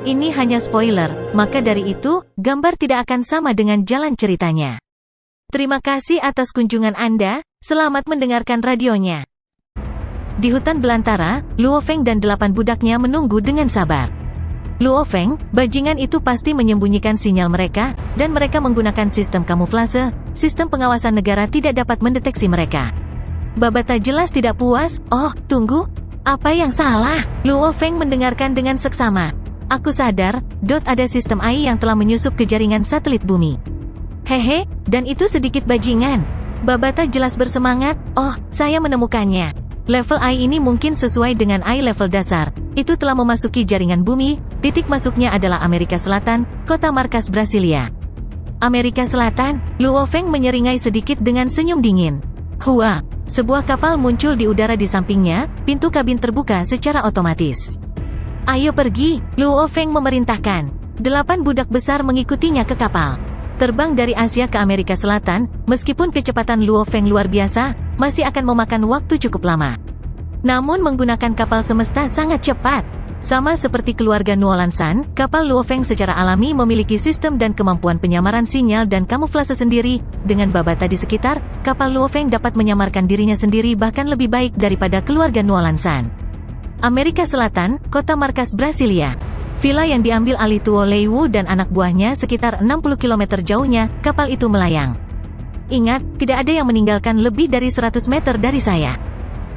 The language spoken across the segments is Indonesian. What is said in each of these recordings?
Ini hanya spoiler, maka dari itu, gambar tidak akan sama dengan jalan ceritanya. Terima kasih atas kunjungan Anda, selamat mendengarkan radionya. Di hutan belantara, Luo Feng dan 8 budaknya menunggu dengan sabar. Luo Feng, bajingan itu pasti menyembunyikan sinyal mereka, dan mereka menggunakan sistem kamuflase, sistem pengawasan negara tidak dapat mendeteksi mereka. Babata jelas tidak puas, oh, tunggu, apa yang salah? Luo Feng mendengarkan dengan seksama. Aku sadar, ada sistem AI yang telah menyusup ke jaringan satelit bumi. Hehe, dan itu sedikit bajingan. Babata jelas bersemangat, oh, saya menemukannya. Level AI ini mungkin sesuai dengan AI level dasar. Itu telah memasuki jaringan bumi, titik masuknya adalah Amerika Selatan, kota markas Brasilia. Amerika Selatan, Luo Feng menyeringai sedikit dengan senyum dingin. Hua, sebuah kapal muncul di udara di sampingnya, pintu kabin terbuka secara otomatis. Ayo pergi, Luo Feng memerintahkan. 8 budak besar mengikutinya ke kapal. Terbang dari Asia ke Amerika Selatan, meskipun kecepatan Luo Feng luar biasa, masih akan memakan waktu cukup lama. Namun menggunakan kapal semesta sangat cepat. Sama seperti keluarga Nuolan San, kapal Luo Feng secara alami memiliki sistem dan kemampuan penyamaran sinyal dan kamuflase sendiri. Dengan babata di sekitar, kapal Luo Feng dapat menyamarkan dirinya sendiri bahkan lebih baik daripada keluarga Nuolan San. Amerika Selatan, kota markas Brasilia. Villa yang diambil alih Tuo Leiwu dan anak buahnya sekitar 60 km jauhnya, kapal itu melayang. Ingat, tidak ada yang meninggalkan lebih dari 100 meter dari saya.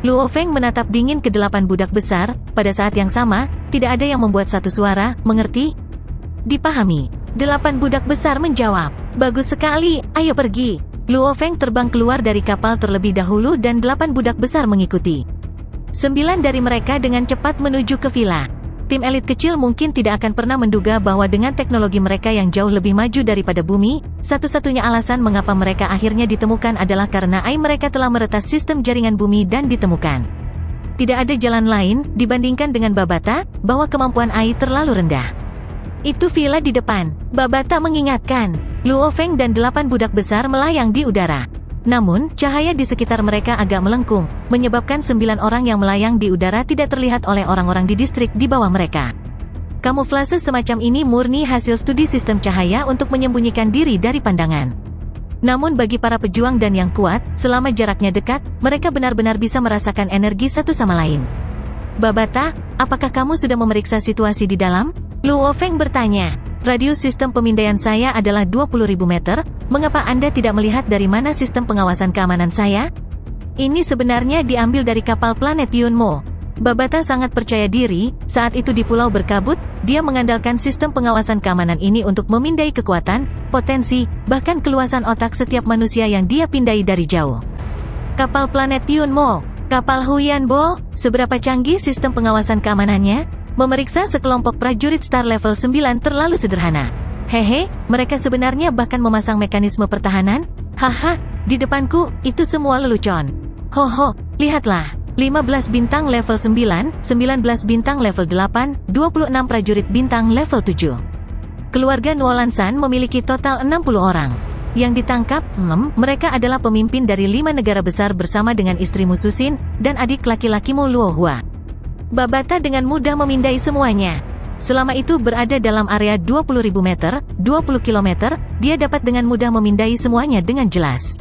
Luo Feng menatap dingin ke 8 budak besar, pada saat yang sama, tidak ada yang membuat satu suara, mengerti? Dipahami. 8 budak besar menjawab, bagus sekali, ayo pergi. Luo Feng terbang keluar dari kapal terlebih dahulu dan 8 budak besar mengikuti. 9 dari mereka dengan cepat menuju ke villa. Tim elit kecil mungkin tidak akan pernah menduga bahwa dengan teknologi mereka yang jauh lebih maju daripada bumi, satu-satunya alasan mengapa mereka akhirnya ditemukan adalah karena AI mereka telah meretas sistem jaringan bumi dan ditemukan. Tidak ada jalan lain, dibandingkan dengan Babata, bahwa kemampuan AI terlalu rendah. Itu villa di depan, Babata mengingatkan. Luo Feng dan 8 budak besar melayang di udara. Namun, cahaya di sekitar mereka agak melengkung, menyebabkan 9 orang yang melayang di udara tidak terlihat oleh orang-orang di distrik di bawah mereka. Kamuflase semacam ini murni hasil studi sistem cahaya untuk menyembunyikan diri dari pandangan. Namun bagi para pejuang dan yang kuat, selama jaraknya dekat, mereka benar-benar bisa merasakan energi satu sama lain. Babata, apakah kamu sudah memeriksa situasi di dalam? Luo Feng bertanya. Radius sistem pemindaian saya adalah 20.000 meter, mengapa Anda tidak melihat dari mana sistem pengawasan keamanan saya? Ini sebenarnya diambil dari kapal planet Yunmo. Babata sangat percaya diri, saat itu di Pulau Berkabut, dia mengandalkan sistem pengawasan keamanan ini untuk memindai kekuatan, potensi, bahkan keluasan otak setiap manusia yang dia pindai dari jauh. Kapal planet Yunmo, kapal Huyanbo, seberapa canggih sistem pengawasan keamanannya? Memeriksa sekelompok prajurit Star Level 9 terlalu sederhana. Hehe, mereka sebenarnya bahkan memasang mekanisme pertahanan? Haha, di depanku, itu semua lelucon. Hoho, lihatlah. 15 bintang level 9, 19 bintang level 8, 26 prajurit bintang level 7. Keluarga Nuolan San memiliki total 60 orang. Yang ditangkap, mereka adalah pemimpin dari 5 negara besar bersama dengan istrimu Susin, dan adik laki-lakimu Luo Hua. Babata dengan mudah memindai semuanya. Selama itu berada dalam area 20.000 meter, 20 km, dia dapat dengan mudah memindai semuanya dengan jelas.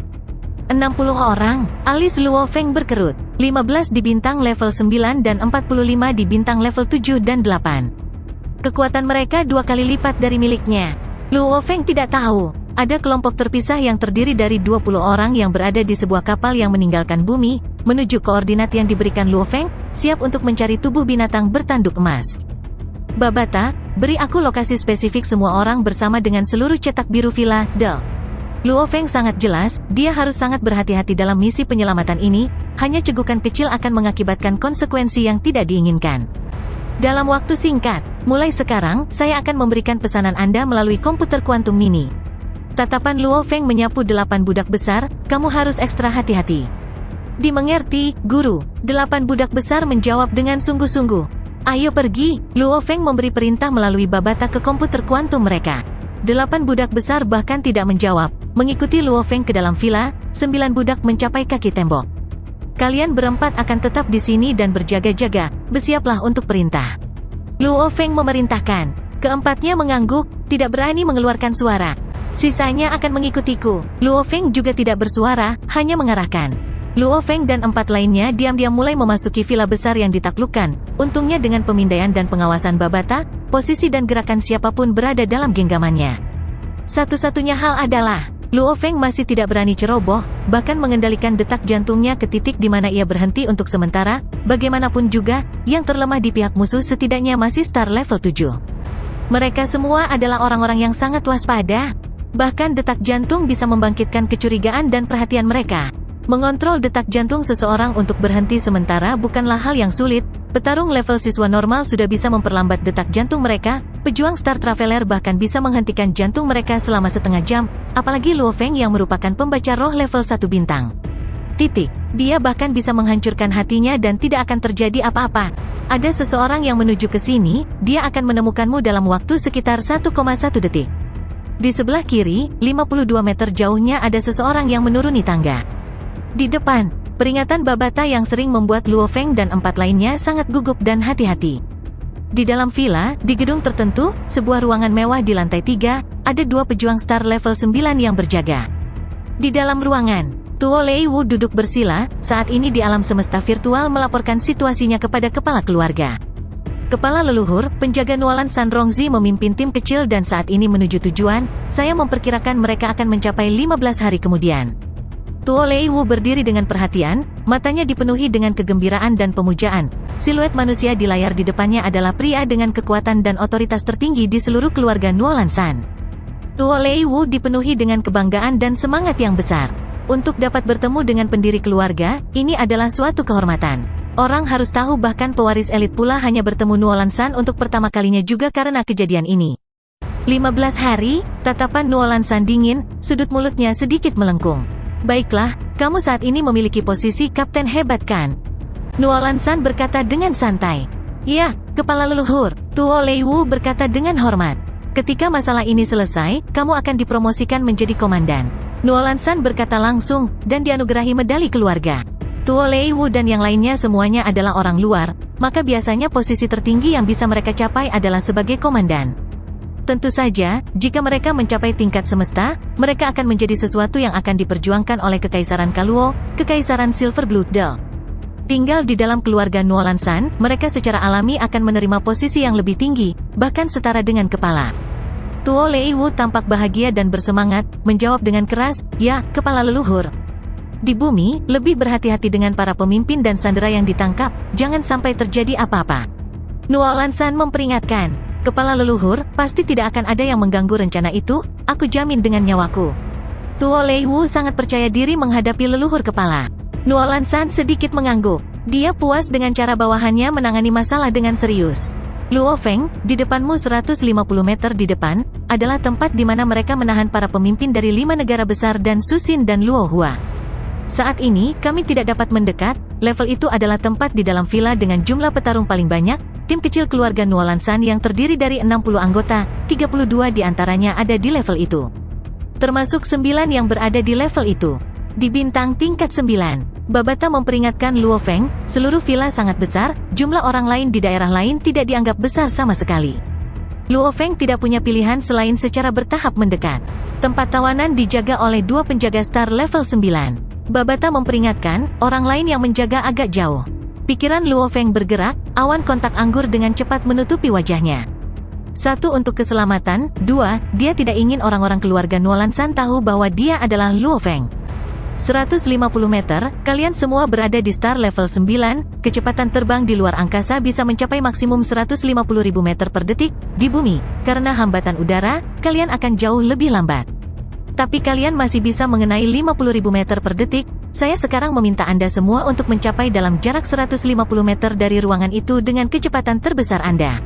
60 orang, alis Luo Feng berkerut. 15 di bintang level 9 dan 45 di bintang level 7 dan 8. Kekuatan mereka 2 kali lipat dari miliknya. Luo Feng tidak tahu. Ada kelompok terpisah yang terdiri dari 20 orang yang berada di sebuah kapal yang meninggalkan bumi, menuju koordinat yang diberikan Luo Feng, siap untuk mencari tubuh binatang bertanduk emas. Babata, beri aku lokasi spesifik semua orang bersama dengan seluruh cetak biru villa, Del. Luo Feng sangat jelas, dia harus sangat berhati-hati dalam misi penyelamatan ini, hanya cegukan kecil akan mengakibatkan konsekuensi yang tidak diinginkan. Dalam waktu singkat, mulai sekarang, saya akan memberikan pesanan Anda melalui komputer kuantum mini. Tatapan Luo Feng menyapu 8 budak besar, kamu harus ekstra hati-hati. Dimengerti, guru. 8 budak besar menjawab dengan sungguh-sungguh. Ayo pergi, Luo Feng memberi perintah melalui babata ke komputer kuantum mereka. 8 budak besar bahkan tidak menjawab, mengikuti Luo Feng ke dalam villa, 9 budak mencapai kaki tembok. Kalian berempat akan tetap di sini dan berjaga-jaga, bersiaplah untuk perintah. Luo Feng memerintahkan. Keempatnya mengangguk, tidak berani mengeluarkan suara. Sisanya akan mengikutiku. Luo Feng juga tidak bersuara, hanya mengarahkan. Luo Feng dan 4 lainnya diam-diam mulai memasuki villa besar yang ditaklukkan. Untungnya dengan pemindaian dan pengawasan Babata, posisi dan gerakan siapapun berada dalam genggamannya. Satu-satunya hal adalah, Luo Feng masih tidak berani ceroboh, bahkan mengendalikan detak jantungnya ke titik di mana ia berhenti untuk sementara. Bagaimanapun juga, yang terlemah di pihak musuh setidaknya masih star level 7. Mereka semua adalah orang-orang yang sangat waspada. Bahkan detak jantung bisa membangkitkan kecurigaan dan perhatian mereka. Mengontrol detak jantung seseorang untuk berhenti sementara bukanlah hal yang sulit. Petarung level siswa normal sudah bisa memperlambat detak jantung mereka. Pejuang Star Traveler bahkan bisa menghentikan jantung mereka selama setengah jam. Apalagi Luo Feng yang merupakan pembaca roh level 1 bintang. Dia bahkan bisa menghancurkan hatinya dan tidak akan terjadi apa-apa. Ada seseorang yang menuju ke sini, dia akan menemukanmu dalam waktu sekitar 1,1 detik. Di sebelah kiri, 52 meter jauhnya ada seseorang yang menuruni tangga. Di depan, peringatan Babata yang sering membuat Luo Feng dan 4 lainnya sangat gugup dan hati-hati. Di dalam villa, di gedung tertentu, sebuah ruangan mewah di lantai 3, ada 2 pejuang star level 9 yang berjaga. Di dalam ruangan, Tuo Lei Wu duduk bersila, saat ini di alam semesta virtual melaporkan situasinya kepada kepala keluarga. Kepala leluhur, penjaga Nualan San Rongzi memimpin tim kecil dan saat ini menuju tujuan. Saya memperkirakan mereka akan mencapai 15 hari kemudian. Tuo Lei Wu berdiri dengan perhatian, matanya dipenuhi dengan kegembiraan dan pemujaan. Siluet manusia di layar di depannya adalah pria dengan kekuatan dan otoritas tertinggi di seluruh keluarga Nualan San. Tuo Lei Wu dipenuhi dengan kebanggaan dan semangat yang besar. Untuk dapat bertemu dengan pendiri keluarga, ini adalah suatu kehormatan. Orang harus tahu bahkan pewaris elit pula hanya bertemu Nualan San untuk pertama kalinya juga karena kejadian ini. 15 hari, tatapan Nualan San dingin, sudut mulutnya sedikit melengkung. Baiklah, kamu saat ini memiliki posisi kapten hebat kan? Nualan San berkata dengan santai. Ya, kepala leluhur, Tuo Lei Wu berkata dengan hormat. Ketika masalah ini selesai, kamu akan dipromosikan menjadi komandan. Nualan San berkata langsung, dan dianugerahi medali keluarga. Tuo Lei Wu dan yang lainnya semuanya adalah orang luar, maka biasanya posisi tertinggi yang bisa mereka capai adalah sebagai komandan. Tentu saja, jika mereka mencapai tingkat semesta, mereka akan menjadi sesuatu yang akan diperjuangkan oleh Kekaisaran Kaluo, Kekaisaran Silver Blood Dell. Tinggal di dalam keluarga Nualan San, mereka secara alami akan menerima posisi yang lebih tinggi, bahkan setara dengan kepala. Tuo Lei Wu tampak bahagia dan bersemangat, menjawab dengan keras, ya, kepala leluhur. Di bumi, lebih berhati-hati dengan para pemimpin dan sandera yang ditangkap, jangan sampai terjadi apa-apa. Nualan San memperingatkan. Kepala leluhur, pasti tidak akan ada yang mengganggu rencana itu, aku jamin dengan nyawaku. Tuo Lei Wu sangat percaya diri menghadapi leluhur kepala. Nualan San sedikit mengangguk. Dia puas dengan cara bawahannya menangani masalah dengan serius. Luo Feng, di depanmu 150 meter di depan, adalah tempat di mana mereka menahan para pemimpin dari 5 negara besar dan Susin dan Luo Hua. Saat ini, kami tidak dapat mendekat, level itu adalah tempat di dalam villa dengan jumlah petarung paling banyak. Tim kecil keluarga Nualan San yang terdiri dari 60 anggota, 32 diantaranya ada di level itu. Termasuk 9 yang berada di level itu. Di bintang tingkat 9, Babata memperingatkan Luo Feng, seluruh villa sangat besar, jumlah orang lain di daerah lain tidak dianggap besar sama sekali. Luo Feng tidak punya pilihan selain secara bertahap mendekat. Tempat tawanan dijaga oleh 2 penjaga star level 9. Babata memperingatkan, orang lain yang menjaga agak jauh. Pikiran Luo Feng bergerak, awan kontak anggur dengan cepat menutupi wajahnya. 1. Untuk keselamatan, 2. Dia tidak ingin orang-orang keluarga Nualan San tahu bahwa dia adalah Luo Feng. 150 meter, kalian semua berada di star level 9, kecepatan terbang di luar angkasa bisa mencapai maksimum 150.000 meter per detik, di bumi, karena hambatan udara, kalian akan jauh lebih lambat. Tapi kalian masih bisa mengenai 50.000 meter per detik. Saya sekarang meminta Anda semua untuk mencapai dalam jarak 150 meter dari ruangan itu dengan kecepatan terbesar Anda.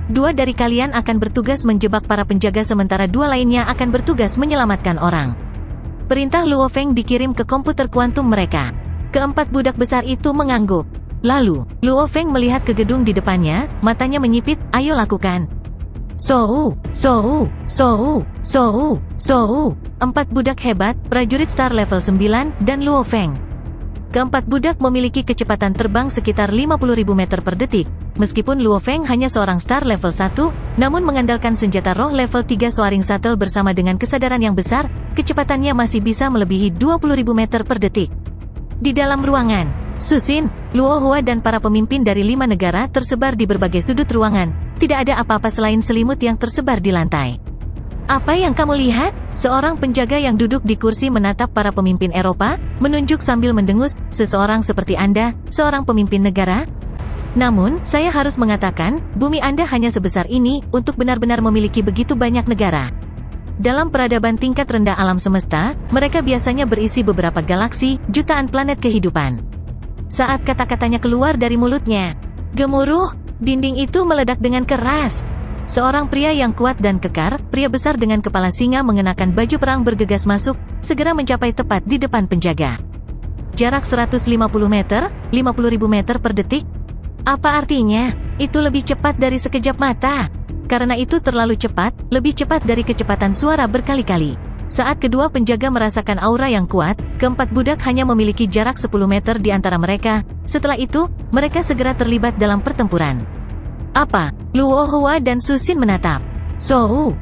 2 dari kalian akan bertugas menjebak para penjaga sementara 2 lainnya akan bertugas menyelamatkan orang. Perintah Luo Feng dikirim ke komputer kuantum mereka. Keempat budak besar itu mengangguk. Lalu, Luo Feng melihat ke gedung di depannya, matanya menyipit, ayo lakukan. Sou. 4 budak hebat, prajurit star level 9, dan Luo Feng. Keempat budak memiliki kecepatan terbang sekitar 50.000 meter per detik. Meskipun Luo Feng hanya seorang star level 1, namun mengandalkan senjata roh level 3 Soaring Shuttle bersama dengan kesadaran yang besar, kecepatannya masih bisa melebihi 20.000 meter per detik. Di dalam ruangan, Su Xin, Luo Hua dan para pemimpin dari 5 negara tersebar di berbagai sudut ruangan. Tidak ada apa-apa selain selimut yang tersebar di lantai. Apa yang kamu lihat? Seorang penjaga yang duduk di kursi menatap para pemimpin Eropa, menunjuk sambil mendengus, seseorang seperti Anda, seorang pemimpin negara. Namun, saya harus mengatakan, bumi Anda hanya sebesar ini, untuk benar-benar memiliki begitu banyak negara. Dalam peradaban tingkat rendah alam semesta, mereka biasanya berisi beberapa galaksi, jutaan planet kehidupan. Saat kata-katanya keluar dari mulutnya, gemuruh, dinding itu meledak dengan keras. Seorang pria yang kuat dan kekar, pria besar dengan kepala singa mengenakan baju perang bergegas masuk, segera mencapai tepat di depan penjaga. Jarak 150 meter, 50.000 meter per detik. Apa artinya? Itu lebih cepat dari sekejap mata. Karena itu terlalu cepat, lebih cepat dari kecepatan suara berkali-kali. Saat kedua penjaga merasakan aura yang kuat, keempat budak hanya memiliki jarak 10 meter di antara mereka. Setelah itu, mereka segera terlibat dalam pertempuran. Apa? Luo Hua dan Su Xin menatap. Sou.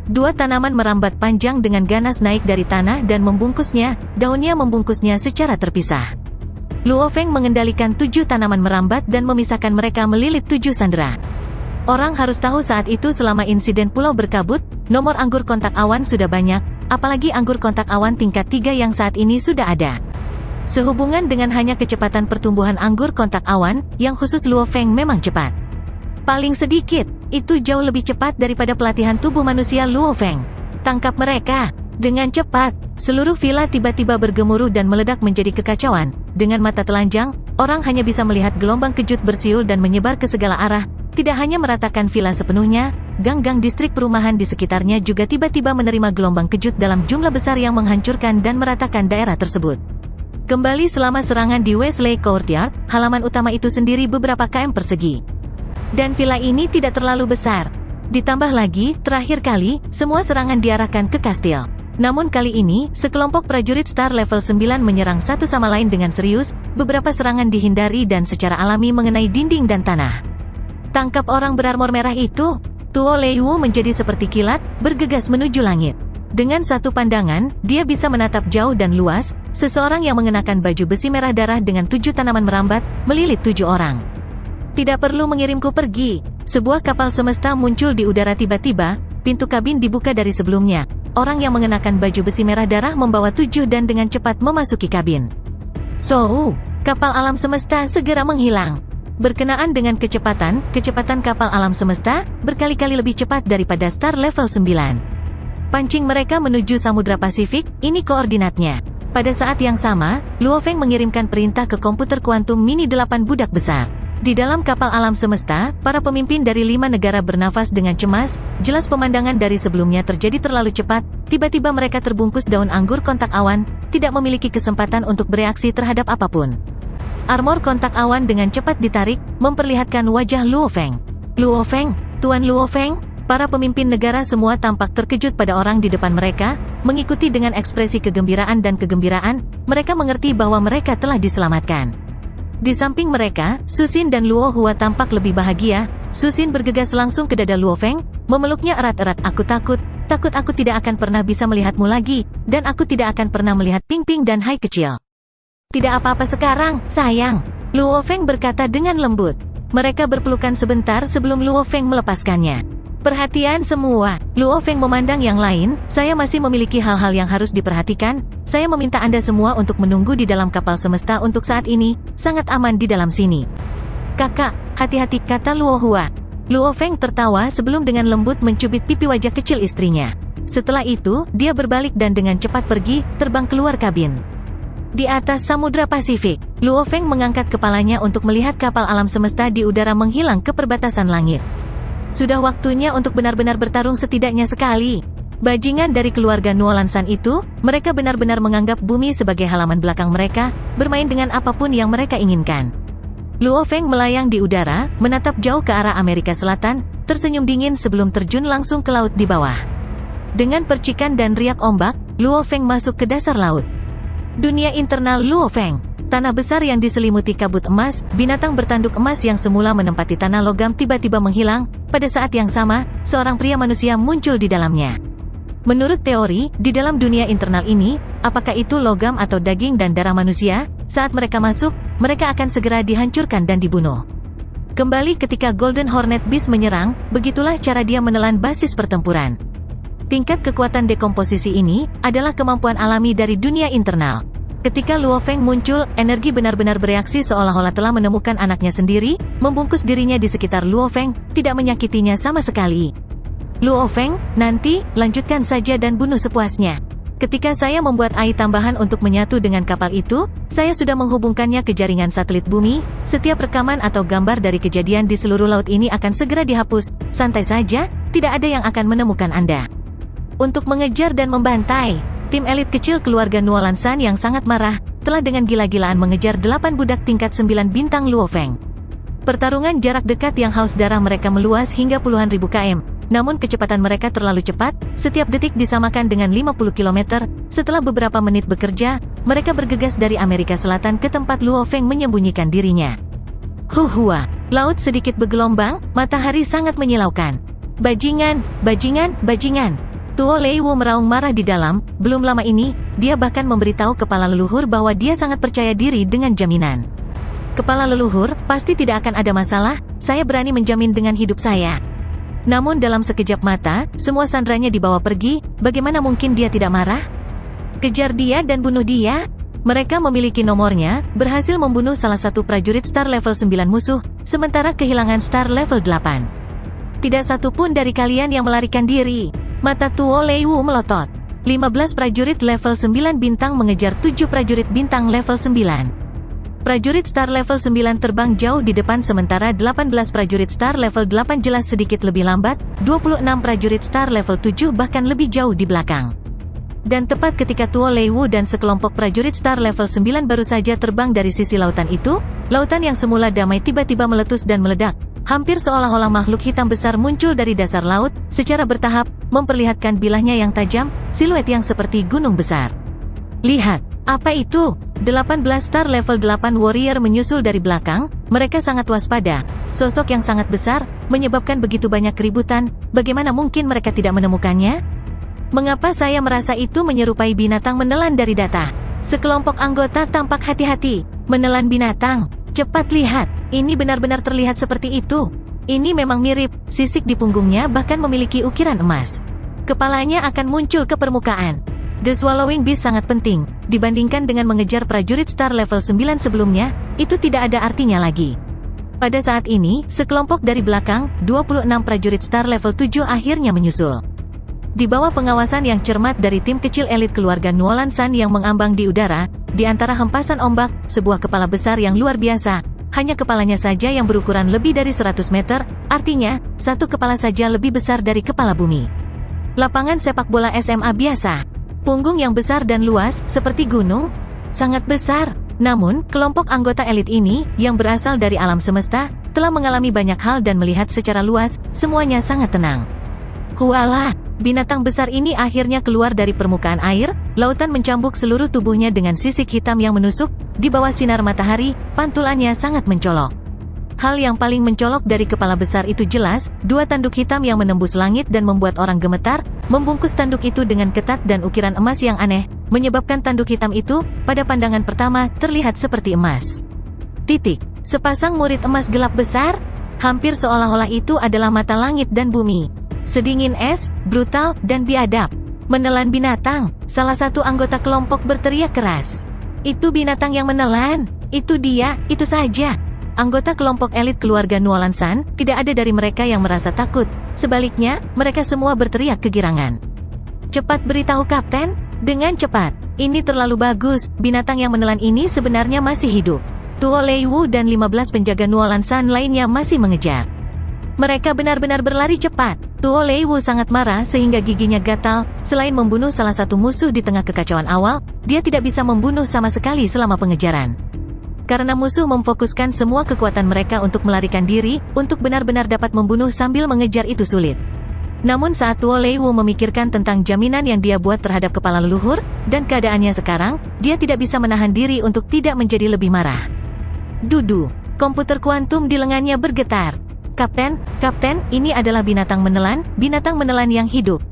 Dua tanaman merambat panjang dengan ganas naik dari tanah dan membungkusnya, daunnya membungkusnya secara terpisah. Luo Feng mengendalikan 7 tanaman merambat dan memisahkan mereka melilit 7 sandera. Orang harus tahu saat itu selama insiden pulau berkabut, nomor anggur kontak awan sudah banyak, apalagi anggur kontak awan tingkat 3 yang saat ini sudah ada. Sehubungan dengan hanya kecepatan pertumbuhan anggur kontak awan, yang khusus Luo Feng memang cepat. Paling sedikit, itu jauh lebih cepat daripada pelatihan tubuh manusia Luo Feng. Tangkap mereka. Dengan cepat, seluruh villa tiba-tiba bergemuruh dan meledak menjadi kekacauan. Dengan mata telanjang, orang hanya bisa melihat gelombang kejut bersiul dan menyebar ke segala arah, tidak hanya meratakan villa sepenuhnya, gang-gang distrik perumahan di sekitarnya juga tiba-tiba menerima gelombang kejut dalam jumlah besar yang menghancurkan dan meratakan daerah tersebut. Kembali selama serangan di Wesley Courtyard, halaman utama itu sendiri beberapa km persegi. Dan villa ini tidak terlalu besar. Ditambah lagi, terakhir kali, semua serangan diarahkan ke kastil. Namun kali ini, sekelompok prajurit star level 9 menyerang satu sama lain dengan serius, beberapa serangan dihindari dan secara alami mengenai dinding dan tanah. Tangkap orang berarmor merah itu. Tuo Leiwu menjadi seperti kilat, bergegas menuju langit. Dengan satu pandangan, dia bisa menatap jauh dan luas, seseorang yang mengenakan baju besi merah darah dengan 7 tanaman merambat, melilit 7 orang. Tidak perlu mengirimku pergi. Sebuah kapal semesta muncul di udara tiba-tiba, pintu kabin dibuka dari sebelumnya. Orang yang mengenakan baju besi merah darah membawa 7 dan dengan cepat memasuki kabin. Kapal alam semesta segera menghilang. Berkenaan dengan kecepatan kapal alam semesta, berkali-kali lebih cepat daripada star level 9. Pancing mereka menuju Samudra Pasifik, ini koordinatnya. Pada saat yang sama, Luo Feng mengirimkan perintah ke komputer kuantum mini 8 budak besar. Di dalam kapal alam semesta, para pemimpin dari 5 negara bernafas dengan cemas, jelas pemandangan dari sebelumnya terjadi terlalu cepat, tiba-tiba mereka terbungkus daun anggur kontak awan, tidak memiliki kesempatan untuk bereaksi terhadap apapun. Armor kontak awan dengan cepat ditarik, memperlihatkan wajah Luo Feng. Luo Feng, Tuan Luo Feng, para pemimpin negara semua tampak terkejut pada orang di depan mereka, mengikuti dengan ekspresi kegembiraan dan kegembiraan, mereka mengerti bahwa mereka telah diselamatkan. Di samping mereka, Su Xin dan Luo Hua tampak lebih bahagia. Su Xin bergegas langsung ke dada Luo Feng, memeluknya erat-erat. Aku takut aku tidak akan pernah bisa melihatmu lagi, dan aku tidak akan pernah melihat Ping Ping dan Hai kecil. Tidak apa-apa sekarang, sayang, Luo Feng berkata dengan lembut. Mereka berpelukan sebentar sebelum Luo Feng melepaskannya. Perhatian semua, Luo Feng memandang yang lain, saya masih memiliki hal-hal yang harus diperhatikan, saya meminta Anda semua untuk menunggu di dalam kapal semesta untuk saat ini, sangat aman di dalam sini. Kakak, hati-hati, kata Luo Hua. Luo Feng tertawa sebelum dengan lembut mencubit pipi wajah kecil istrinya. Setelah itu, dia berbalik dan dengan cepat pergi, terbang keluar kabin. Di atas Samudra Pasifik, Luo Feng mengangkat kepalanya untuk melihat kapal alam semesta di udara menghilang ke perbatasan langit. Sudah waktunya untuk benar-benar bertarung setidaknya sekali. Bajingan dari keluarga Nuolansan itu, mereka benar-benar menganggap bumi sebagai halaman belakang mereka, bermain dengan apapun yang mereka inginkan. Luo Feng melayang di udara, menatap jauh ke arah Amerika Selatan, tersenyum dingin sebelum terjun langsung ke laut di bawah. Dengan percikan dan riak ombak, Luo Feng masuk ke dasar laut. Dunia internal Luo Feng. Tanah besar yang diselimuti kabut emas, binatang bertanduk emas yang semula menempati tanah logam tiba-tiba menghilang. Pada saat yang sama, seorang pria manusia muncul di dalamnya. Menurut teori, di dalam dunia internal ini, apakah itu logam atau daging dan darah manusia, saat mereka masuk, mereka akan segera dihancurkan dan dibunuh. Kembali ketika Golden Hornet Beast menyerang, begitulah cara dia menelan basis pertempuran. Tingkat kekuatan dekomposisi ini adalah kemampuan alami dari dunia internal. Ketika Luo Feng muncul, energi benar-benar bereaksi seolah-olah telah menemukan anaknya sendiri, membungkus dirinya di sekitar Luo Feng, tidak menyakitinya sama sekali. Luo Feng, nanti, lanjutkan saja dan bunuh sepuasnya. Ketika saya membuat AI tambahan untuk menyatu dengan kapal itu, saya sudah menghubungkannya ke jaringan satelit bumi. Setiap rekaman atau gambar dari kejadian di seluruh laut ini akan segera dihapus. Santai saja, tidak ada yang akan menemukan Anda. Untuk mengejar dan membantai, tim elit kecil keluarga Nuolan San yang sangat marah, telah dengan gila-gilaan mengejar 8 budak tingkat 9 bintang Luo Feng. Pertarungan jarak dekat yang haus darah mereka meluas hingga puluhan ribu km. Namun kecepatan mereka terlalu cepat, setiap detik disamakan dengan 50 km. Setelah beberapa menit bekerja, mereka bergegas dari Amerika Selatan ke tempat Luo Feng menyembunyikan dirinya. Huhua, laut sedikit bergelombang, matahari sangat menyilaukan. Bajingan, bajingan, bajingan. Tuo Leiwu meraung marah di dalam. Belum lama ini, dia bahkan memberitahu kepala leluhur bahwa dia sangat percaya diri dengan jaminan. Kepala leluhur, pasti tidak akan ada masalah, saya berani menjamin dengan hidup saya. Namun dalam sekejap mata, semua sandranya dibawa pergi, bagaimana mungkin dia tidak marah? Kejar dia dan bunuh dia? Mereka memiliki nomornya, berhasil membunuh salah satu prajurit star level 9 musuh, sementara kehilangan star level 8. Tidak satu pun dari kalian yang melarikan diri. Mata Tuo Leiwu melotot. 15 prajurit level 9 bintang mengejar 7 prajurit bintang level 9. Prajurit star level 9 terbang jauh di depan sementara 18 prajurit star level 8 jelas sedikit lebih lambat, 26 prajurit star level 7 bahkan lebih jauh di belakang. Dan tepat ketika Tuo Leiwu dan sekelompok prajurit star level 9 baru saja terbang dari sisi lautan itu, lautan yang semula damai tiba-tiba meletus dan meledak. Hampir seolah-olah makhluk hitam besar muncul dari dasar laut, secara bertahap, memperlihatkan bilahnya yang tajam, siluet yang seperti gunung besar. Lihat, apa itu? 18 star level 8 warrior menyusul dari belakang, mereka sangat waspada. Sosok yang sangat besar, menyebabkan begitu banyak keributan, bagaimana mungkin mereka tidak menemukannya? Mengapa saya merasa itu menyerupai binatang menelan dari data? Sekelompok anggota tampak hati-hati, menelan binatang. Cepat lihat, ini benar-benar terlihat seperti itu. Ini memang mirip, sisik di punggungnya bahkan memiliki ukiran emas. Kepalanya akan muncul ke permukaan. The Swallowing Beast sangat penting, dibandingkan dengan mengejar prajurit star level 9 sebelumnya, itu tidak ada artinya lagi. Pada saat ini, sekelompok dari belakang, 26 prajurit star level 7 akhirnya menyusul. Di bawah pengawasan yang cermat dari tim kecil elit keluarga Nuolan San yang mengambang di udara, di antara hempasan ombak, sebuah kepala besar yang luar biasa, hanya kepalanya saja yang berukuran lebih dari 100 meter, artinya, satu kepala saja lebih besar dari kepala bumi. Lapangan sepak bola SMA biasa. Punggung yang besar dan luas, seperti gunung, sangat besar. Namun, kelompok anggota elit ini, yang berasal dari alam semesta, telah mengalami banyak hal dan melihat secara luas, semuanya sangat tenang. Hualah! Binatang besar ini akhirnya keluar dari permukaan air, lautan mencambuk seluruh tubuhnya dengan sisik hitam yang menusuk, di bawah sinar matahari, pantulannya sangat mencolok. Hal yang paling mencolok dari kepala besar itu jelas, dua tanduk hitam yang menembus langit dan membuat orang gemetar, membungkus tanduk itu dengan ketat dan ukiran emas yang aneh, menyebabkan tanduk hitam itu, pada pandangan pertama, terlihat seperti emas. Sepasang murid emas gelap besar? Hampir seolah-olah itu adalah mata langit dan bumi. Sedingin es, brutal, dan biadab. Menelan binatang, salah satu anggota kelompok berteriak keras. Itu binatang yang menelan, itu dia, itu saja. Anggota kelompok elit keluarga Nuolan San, tidak ada dari mereka yang merasa takut. Sebaliknya, mereka semua berteriak kegirangan. Cepat beritahu Kapten, dengan cepat. Ini terlalu bagus, binatang yang menelan ini sebenarnya masih hidup. Tuo Leiwu dan 15 penjaga Nuolan San lainnya masih mengejar. Mereka benar-benar berlari cepat. Tuo Leiwu sangat marah sehingga giginya gatal. Selain membunuh salah satu musuh di tengah kekacauan awal, dia tidak bisa membunuh sama sekali selama pengejaran. Karena musuh memfokuskan semua kekuatan mereka untuk melarikan diri, untuk benar-benar dapat membunuh sambil mengejar itu sulit. Namun saat Tuo Leiwu memikirkan tentang jaminan yang dia buat terhadap kepala leluhur, dan keadaannya sekarang, dia tidak bisa menahan diri untuk tidak menjadi lebih marah. Dudu, komputer kuantum di lengannya bergetar. Kapten, ini adalah binatang menelan yang hidup.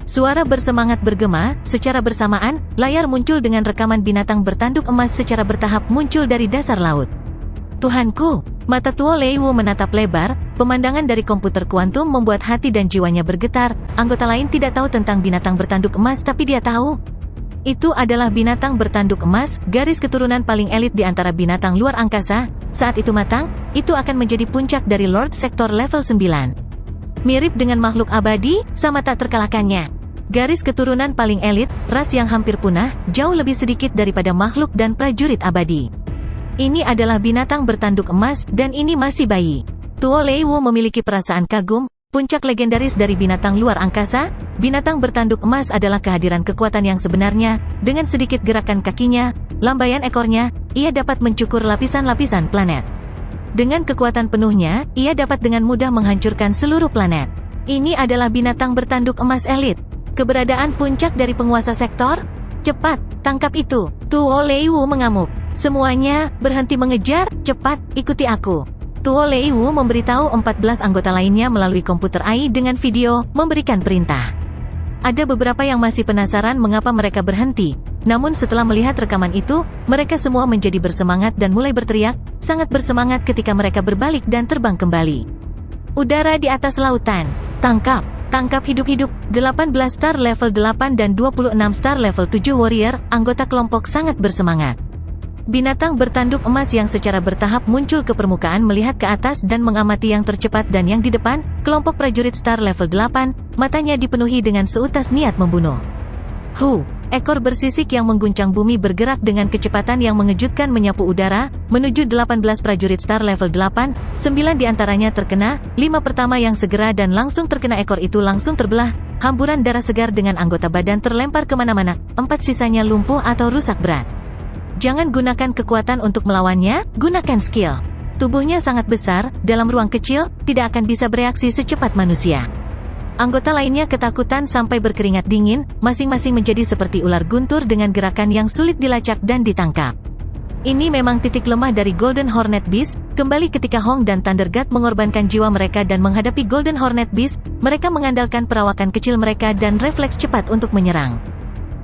Suara bersemangat bergema, secara bersamaan, layar muncul dengan rekaman binatang bertanduk emas secara bertahap muncul dari dasar laut. Tuhanku, mata Tuo Leiwu menatap lebar, pemandangan dari komputer kuantum membuat hati dan jiwanya bergetar. Anggota lain tidak tahu tentang binatang bertanduk emas tapi dia tahu. Itu adalah binatang bertanduk emas, garis keturunan paling elit di antara binatang luar angkasa. Saat itu matang, itu akan menjadi puncak dari Lord Sektor level 9. Mirip dengan makhluk abadi, sama tak terkalahkannya. Garis keturunan paling elit, ras yang hampir punah, jauh lebih sedikit daripada makhluk dan prajurit abadi. Ini adalah binatang bertanduk emas, dan ini masih bayi. Tuo Leiwu memiliki perasaan kagum, puncak legendaris dari binatang luar angkasa. Binatang bertanduk emas adalah kehadiran kekuatan yang sebenarnya. Dengan sedikit gerakan kakinya, lambaian ekornya, ia dapat mencukur lapisan-lapisan planet. Dengan kekuatan penuhnya, ia dapat dengan mudah menghancurkan seluruh planet. Ini adalah binatang bertanduk emas elit. Keberadaan puncak dari penguasa sektor? Cepat, tangkap itu. Tuo Leiwu mengamuk. Semuanya, berhenti mengejar, cepat, ikuti aku. Tuo Leiwu memberitahu 14 anggota lainnya melalui komputer AI dengan video, memberikan perintah. Ada beberapa yang masih penasaran mengapa mereka berhenti, namun setelah melihat rekaman itu, mereka semua menjadi bersemangat dan mulai berteriak, sangat bersemangat ketika mereka berbalik dan terbang kembali. Udara di atas lautan, tangkap hidup-hidup, 18 star level 8 dan 26 star level 7 warrior, anggota kelompok sangat bersemangat. Binatang bertanduk emas yang secara bertahap muncul ke permukaan melihat ke atas dan mengamati yang tercepat dan yang di depan, kelompok prajurit star level 8, matanya dipenuhi dengan seutas niat membunuh. Ekor bersisik yang mengguncang bumi bergerak dengan kecepatan yang mengejutkan menyapu udara, menuju 18 prajurit star level 8, 9 diantaranya terkena, 5 pertama yang segera dan langsung terkena ekor itu langsung terbelah, hamburan darah segar dengan anggota badan terlempar kemana-mana, 4 sisanya lumpuh atau rusak berat. Jangan gunakan kekuatan untuk melawannya, gunakan skill. Tubuhnya sangat besar, dalam ruang kecil, tidak akan bisa bereaksi secepat manusia. Anggota lainnya ketakutan sampai berkeringat dingin, masing-masing menjadi seperti ular guntur dengan gerakan yang sulit dilacak dan ditangkap. Ini memang titik lemah dari Golden Hornet Beast. Kembali ketika Hong dan Thunder God mengorbankan jiwa mereka dan menghadapi Golden Hornet Beast, mereka mengandalkan perawakan kecil mereka dan refleks cepat untuk menyerang.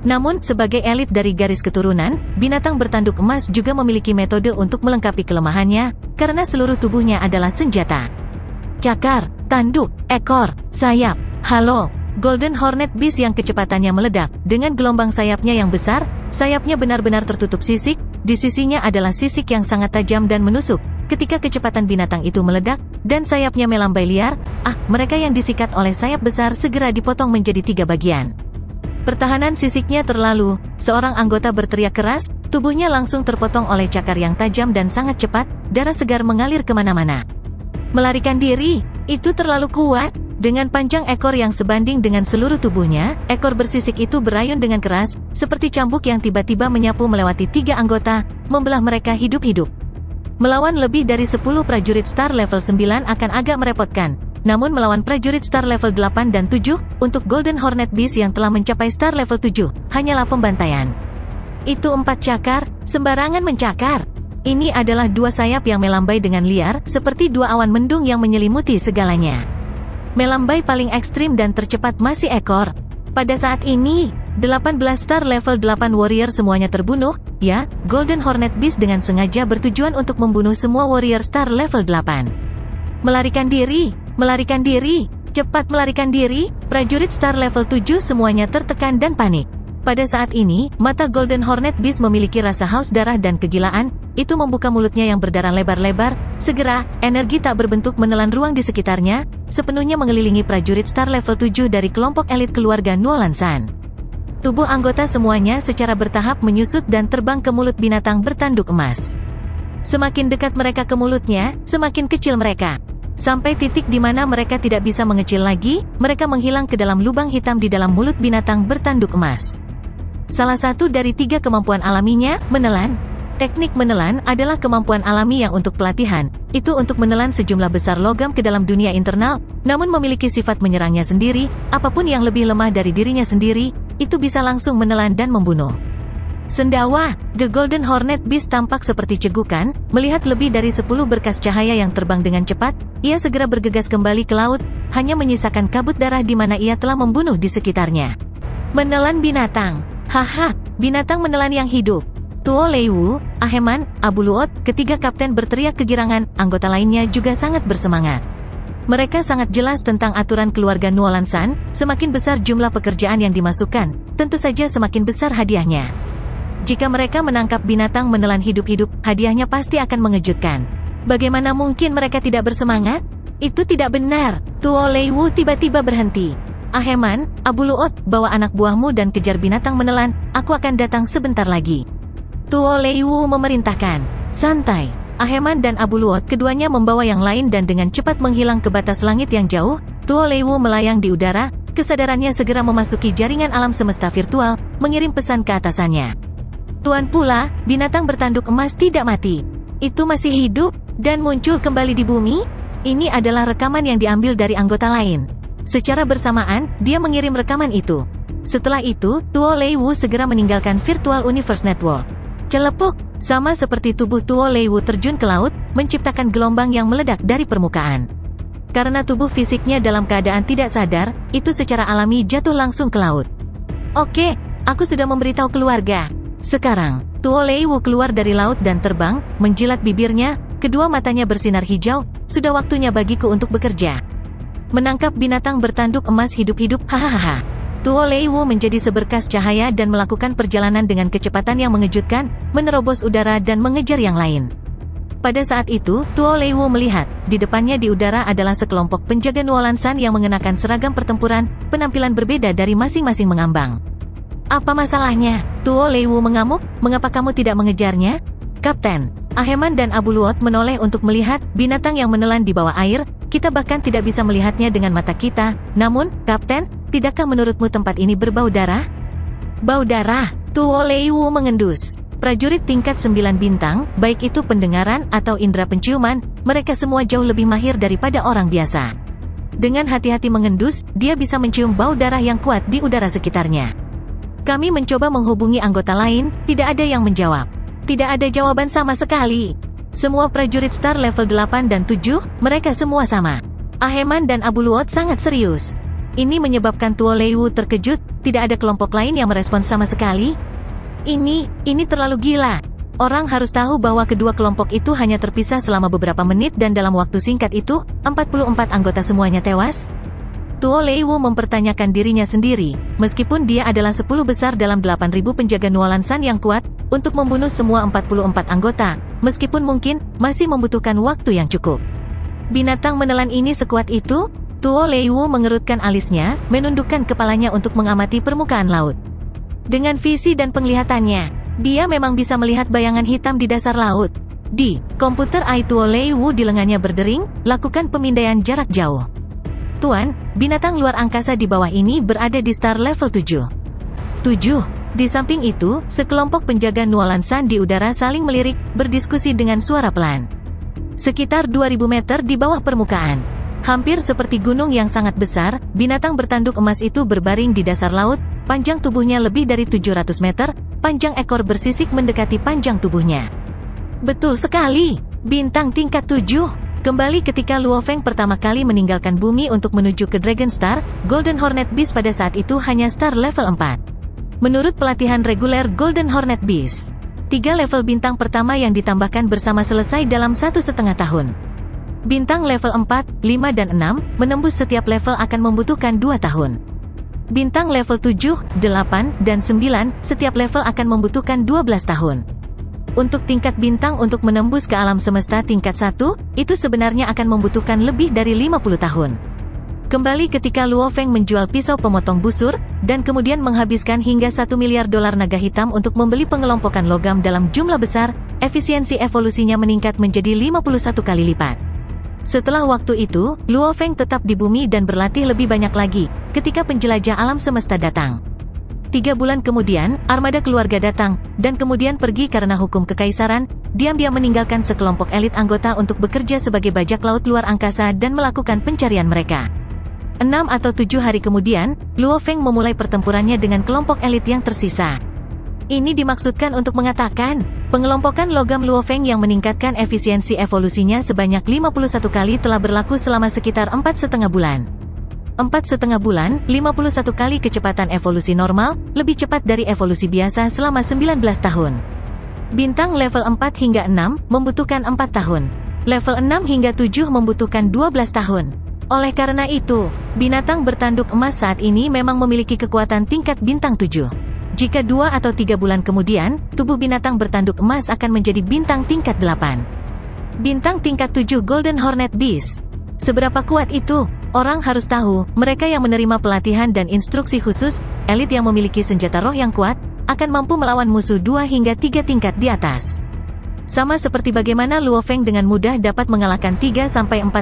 Namun, sebagai elit dari garis keturunan, binatang bertanduk emas juga memiliki metode untuk melengkapi kelemahannya, karena seluruh tubuhnya adalah senjata. Cakar, tanduk, ekor, sayap. Halo, Golden Hornet Beast yang kecepatannya meledak, dengan gelombang sayapnya yang besar, sayapnya benar-benar tertutup sisik, di sisinya adalah sisik yang sangat tajam dan menusuk. Ketika kecepatan binatang itu meledak, dan sayapnya melambai liar, mereka yang disikat oleh sayap besar segera dipotong menjadi 3 bagian. Pertahanan sisiknya terlalu, seorang anggota berteriak keras, tubuhnya langsung terpotong oleh cakar yang tajam dan sangat cepat, darah segar mengalir kemana-mana. Melarikan diri, itu terlalu kuat. Dengan panjang ekor yang sebanding dengan seluruh tubuhnya, ekor bersisik itu berayun dengan keras, seperti cambuk yang tiba-tiba menyapu melewati 3 anggota, membelah mereka hidup-hidup. Melawan lebih dari 10 prajurit star level 9 akan agak merepotkan. Namun melawan prajurit star level 8 dan 7, untuk Golden Hornet Beast yang telah mencapai star level 7, hanyalah pembantaian. Itu 4 cakar, sembarangan mencakar. Ini adalah 2 sayap yang melambai dengan liar, seperti 2 awan mendung yang menyelimuti segalanya. Melambai paling ekstrim dan tercepat masih ekor. Pada saat ini, 18 star level 8 warrior semuanya terbunuh, ya, Golden Hornet Beast dengan sengaja bertujuan untuk membunuh semua warrior star level 8. Melarikan diri, cepat melarikan diri, prajurit star level 7 semuanya tertekan dan panik. Pada saat ini, mata Golden Hornet Beast memiliki rasa haus darah dan kegilaan, itu membuka mulutnya yang berdarah lebar-lebar, segera, energi tak berbentuk menelan ruang di sekitarnya, sepenuhnya mengelilingi prajurit star level 7 dari kelompok elit keluarga Nuolan San. Tubuh anggota semuanya secara bertahap menyusut dan terbang ke mulut binatang bertanduk emas. Semakin dekat mereka ke mulutnya, semakin kecil mereka. Sampai titik di mana mereka tidak bisa mengecil lagi, mereka menghilang ke dalam lubang hitam di dalam mulut binatang bertanduk emas. Salah satu dari 3 kemampuan alaminya, menelan. Teknik menelan adalah kemampuan alami yang untuk pelatihan, itu untuk menelan sejumlah besar logam ke dalam dunia internal, namun memiliki sifat menyerangnya sendiri, apapun yang lebih lemah dari dirinya sendiri, itu bisa langsung menelan dan membunuh. Sendawa, The Golden Hornet Beast tampak seperti cegukan, melihat lebih dari 10 berkas cahaya yang terbang dengan cepat, ia segera bergegas kembali ke laut, hanya menyisakan kabut darah di mana ia telah membunuh di sekitarnya. Menelan binatang. Haha, binatang menelan yang hidup. Tuo Leiwu, Aheman, Abu Luot, ketiga kapten berteriak kegirangan, anggota lainnya juga sangat bersemangat. Mereka sangat jelas tentang aturan keluarga Nuolan San, semakin besar jumlah pekerjaan yang dimasukkan, tentu saja semakin besar hadiahnya. Jika mereka menangkap binatang menelan hidup-hidup, hadiahnya pasti akan mengejutkan. Bagaimana mungkin mereka tidak bersemangat? Itu tidak benar. Tuo Leiwu tiba-tiba berhenti. Aheman, Abu Luot, bawa anak buahmu dan kejar binatang menelan, aku akan datang sebentar lagi. Tuo Leiwu memerintahkan. Santai. Aheman dan Abu Luot keduanya membawa yang lain dan dengan cepat menghilang ke batas langit yang jauh. Tuo Leiwu melayang di udara, kesadarannya segera memasuki jaringan alam semesta virtual, mengirim pesan ke atasannya. Tuan Pula, binatang bertanduk emas tidak mati. Itu masih hidup, dan muncul kembali di bumi? Ini adalah rekaman yang diambil dari anggota lain. Secara bersamaan, dia mengirim rekaman itu. Setelah itu, Tuo Leiwu segera meninggalkan Virtual Universe Network. Celepuk, sama seperti tubuh Tuo Leiwu terjun ke laut, menciptakan gelombang yang meledak dari permukaan. Karena tubuh fisiknya dalam keadaan tidak sadar, itu secara alami jatuh langsung ke laut. Oke, aku sudah memberitahu keluarga. Sekarang, Tuo Leiwu keluar dari laut dan terbang, menjilat bibirnya, kedua matanya bersinar hijau, sudah waktunya bagiku untuk bekerja. Menangkap binatang bertanduk emas hidup-hidup, hahaha. Tuo Leiwu menjadi seberkas cahaya dan melakukan perjalanan dengan kecepatan yang mengejutkan, menerobos udara dan mengejar yang lain. Pada saat itu, Tuo Leiwu melihat, di depannya di udara adalah sekelompok penjaga Nuolan San yang mengenakan seragam pertempuran, penampilan berbeda dari masing-masing mengambang. Apa masalahnya? Tuo Leiwu mengamuk, mengapa kamu tidak mengejarnya? Kapten, Aheman dan Abu Luot menoleh untuk melihat, binatang yang menelan di bawah air, kita bahkan tidak bisa melihatnya dengan mata kita, namun, Kapten, tidakkah menurutmu tempat ini berbau darah? Bau darah, Tuo Leiwu mengendus. Prajurit tingkat 9 bintang, baik itu pendengaran atau indera penciuman, mereka semua jauh lebih mahir daripada orang biasa. Dengan hati-hati mengendus, dia bisa mencium bau darah yang kuat di udara sekitarnya. Kami mencoba menghubungi anggota lain, tidak ada yang menjawab. Tidak ada jawaban sama sekali. Semua prajurit star level 8 dan 7, mereka semua sama. Aheman dan Abu Luot sangat serius. Ini menyebabkan Tuo Leiwu terkejut, tidak ada kelompok lain yang merespons sama sekali. Ini terlalu gila. Orang harus tahu bahwa kedua kelompok itu hanya terpisah selama beberapa menit dan dalam waktu singkat itu, 44 anggota semuanya tewas. Tuo Leiwu mempertanyakan dirinya sendiri, meskipun dia adalah 10 besar dalam 8.000 penjaga Nuolan San yang kuat, untuk membunuh semua 44 anggota, meskipun mungkin, masih membutuhkan waktu yang cukup. Binatang menelan ini sekuat itu? Tuo Leiwu mengerutkan alisnya, menundukkan kepalanya untuk mengamati permukaan laut. Dengan visi dan penglihatannya, dia memang bisa melihat bayangan hitam di dasar laut. Di komputer AI Tuo Leiwu di lengannya berdering, lakukan pemindaian jarak jauh. Tuan, binatang luar angkasa di bawah ini berada di star level 7. Di samping itu, sekelompok penjaga Nuolan San di udara saling melirik, berdiskusi dengan suara pelan. Sekitar 2000 meter di bawah permukaan. Hampir seperti gunung yang sangat besar, binatang bertanduk emas itu berbaring di dasar laut, panjang tubuhnya lebih dari 700 meter, panjang ekor bersisik mendekati panjang tubuhnya. Betul sekali, bintang tingkat 7. Kembali ketika Luo Feng pertama kali meninggalkan bumi untuk menuju ke Dragon Star, Golden Hornet Beast pada saat itu hanya star level 4. Menurut pelatihan reguler Golden Hornet Beast, 3 level bintang pertama yang ditambahkan bersama selesai dalam 1,5 tahun. Bintang level 4, 5 dan 6, menembus setiap level akan membutuhkan 2 tahun. Bintang level 7, 8, dan 9, setiap level akan membutuhkan 12 tahun. Untuk tingkat bintang untuk menembus ke alam semesta tingkat 1, itu sebenarnya akan membutuhkan lebih dari 50 tahun. Kembali ketika Luo Feng menjual pisau pemotong busur, dan kemudian menghabiskan hingga $1 miliar naga hitam untuk membeli pengelompokan logam dalam jumlah besar, efisiensi evolusinya meningkat menjadi 51 kali lipat. Setelah waktu itu, Luo Feng tetap di bumi dan berlatih lebih banyak lagi, ketika penjelajah alam semesta datang. 3 bulan kemudian, armada keluarga datang, dan kemudian pergi karena hukum kekaisaran. Diam-diam meninggalkan sekelompok elit anggota untuk bekerja sebagai bajak laut luar angkasa dan melakukan pencarian mereka. 6 atau 7 hari kemudian, Luo Feng memulai pertempurannya dengan kelompok elit yang tersisa. Ini dimaksudkan untuk mengatakan, pengelompokan logam Luo Feng yang meningkatkan efisiensi evolusinya sebanyak 51 kali telah berlaku selama sekitar 4,5 bulan. 4,5 bulan, 51 kali kecepatan evolusi normal, lebih cepat dari evolusi biasa selama 19 tahun. Bintang level 4 hingga 6, membutuhkan 4 tahun. Level 6 hingga 7 membutuhkan 12 tahun. Oleh karena itu, binatang bertanduk emas saat ini memang memiliki kekuatan tingkat bintang 7. Jika 2 atau 3 bulan kemudian, tubuh binatang bertanduk emas akan menjadi bintang tingkat 8. Bintang tingkat 7 Golden Hornet Beast. Seberapa kuat itu? Orang harus tahu, mereka yang menerima pelatihan dan instruksi khusus, elit yang memiliki senjata roh yang kuat, akan mampu melawan musuh 2 hingga 3 tingkat di atas. Sama seperti bagaimana Luo Feng dengan mudah dapat mengalahkan 3-4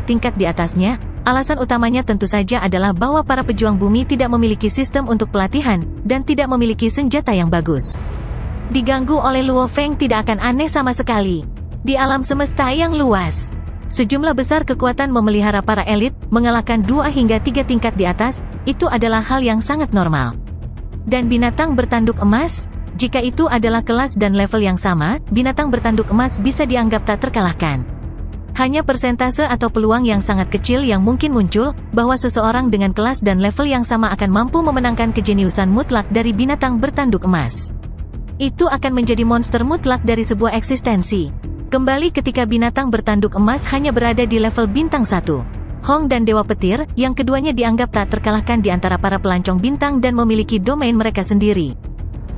tingkat di atasnya, alasan utamanya tentu saja adalah bahwa para pejuang bumi tidak memiliki sistem untuk pelatihan, dan tidak memiliki senjata yang bagus. Diganggu oleh Luo Feng tidak akan aneh sama sekali. Di alam semesta yang luas, sejumlah besar kekuatan memelihara para elit, mengalahkan 2 hingga 3 tingkat di atas, itu adalah hal yang sangat normal. Dan binatang bertanduk emas? Jika itu adalah kelas dan level yang sama, binatang bertanduk emas bisa dianggap tak terkalahkan. Hanya persentase atau peluang yang sangat kecil yang mungkin muncul, bahwa seseorang dengan kelas dan level yang sama akan mampu memenangkan kejeniusan mutlak dari binatang bertanduk emas. Itu akan menjadi monster mutlak dari sebuah eksistensi. Kembali ketika binatang bertanduk emas hanya berada di level bintang 1. Hong dan Dewa Petir, yang keduanya dianggap tak terkalahkan di antara para pelancong bintang dan memiliki domain mereka sendiri.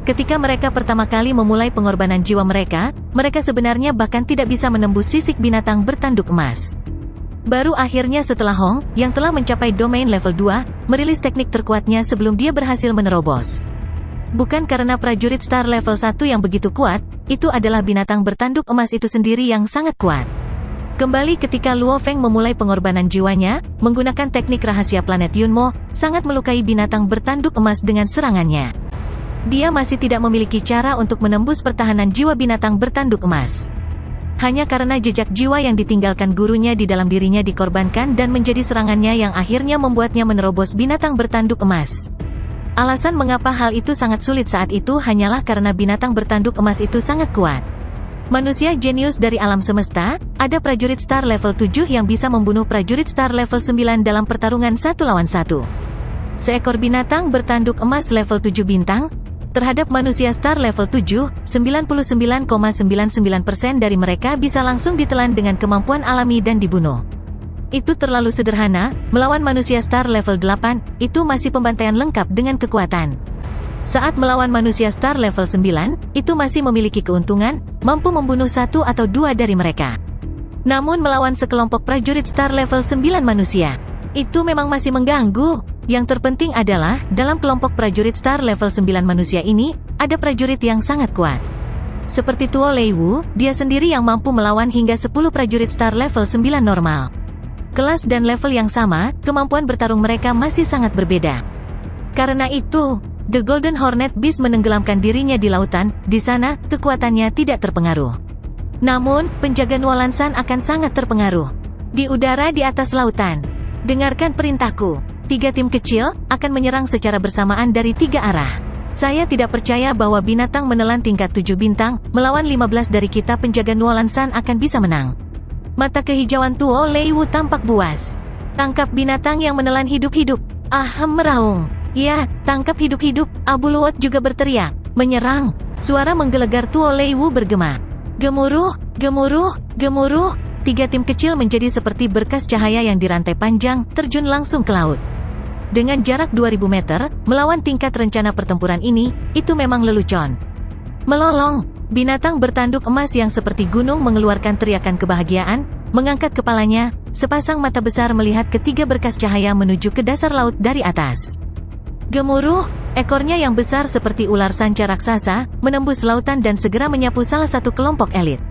Ketika mereka pertama kali memulai pengorbanan jiwa mereka sebenarnya bahkan tidak bisa menembus sisik binatang bertanduk emas. Baru akhirnya setelah Hong, yang telah mencapai domain level 2, merilis teknik terkuatnya sebelum dia berhasil menerobos. Bukan karena prajurit star level 1 yang begitu kuat, itu adalah binatang bertanduk emas itu sendiri yang sangat kuat. Kembali ketika Luo Feng memulai pengorbanan jiwanya, menggunakan teknik rahasia planet Yunmo, sangat melukai binatang bertanduk emas dengan serangannya. Dia masih tidak memiliki cara untuk menembus pertahanan jiwa binatang bertanduk emas. Hanya karena jejak jiwa yang ditinggalkan gurunya di dalam dirinya dikorbankan dan menjadi serangannya yang akhirnya membuatnya menerobos binatang bertanduk emas. Alasan mengapa hal itu sangat sulit saat itu hanyalah karena binatang bertanduk emas itu sangat kuat. Manusia jenius dari alam semesta, ada prajurit star level 7 yang bisa membunuh prajurit star level 9 dalam pertarungan 1 lawan 1. Seekor binatang bertanduk emas level 7 bintang, terhadap manusia star level 7, 99,99% dari mereka bisa langsung ditelan dengan kemampuan alami dan dibunuh. Itu terlalu sederhana, melawan manusia star level 8, itu masih pembantaian lengkap dengan kekuatan. Saat melawan manusia star level 9, itu masih memiliki keuntungan, mampu membunuh 1 atau 2 dari mereka. Namun melawan sekelompok prajurit star level 9 manusia, itu memang masih mengganggu. Yang terpenting adalah, dalam kelompok prajurit star level 9 manusia ini, ada prajurit yang sangat kuat. Seperti Tuo Leiwu, dia sendiri yang mampu melawan hingga 10 prajurit star level 9 normal. Kelas dan level yang sama, kemampuan bertarung mereka masih sangat berbeda. Karena itu, The Golden Hornet Beast menenggelamkan dirinya di lautan, di sana, kekuatannya tidak terpengaruh. Namun, penjaga Nualansan akan sangat terpengaruh. Di udara di atas lautan. Dengarkan perintahku. 3 tim kecil, akan menyerang secara bersamaan dari 3 arah. Saya tidak percaya bahwa binatang menelan tingkat 7 bintang, melawan 15 dari kita penjaga Nualansan akan bisa menang. Mata kehijauan Tuo Leiwu tampak buas. Tangkap binatang yang menelan hidup-hidup. Ahem meraung. Ya, tangkap hidup-hidup, Abu Luot juga berteriak. Menyerang. Suara menggelegar Tuo Leiwu bergema. Gemuruh, gemuruh, gemuruh. 3 tim kecil menjadi seperti berkas cahaya yang dirantai panjang, terjun langsung ke laut. Dengan jarak 2000 meter, melawan tingkat rencana pertempuran ini, itu memang lelucon. Melolong, binatang bertanduk emas yang seperti gunung mengeluarkan teriakan kebahagiaan, mengangkat kepalanya, sepasang mata besar melihat ketiga berkas cahaya menuju ke dasar laut dari atas. Gemuruh, ekornya yang besar seperti ular sanca raksasa, menembus lautan dan segera menyapu salah satu kelompok elit.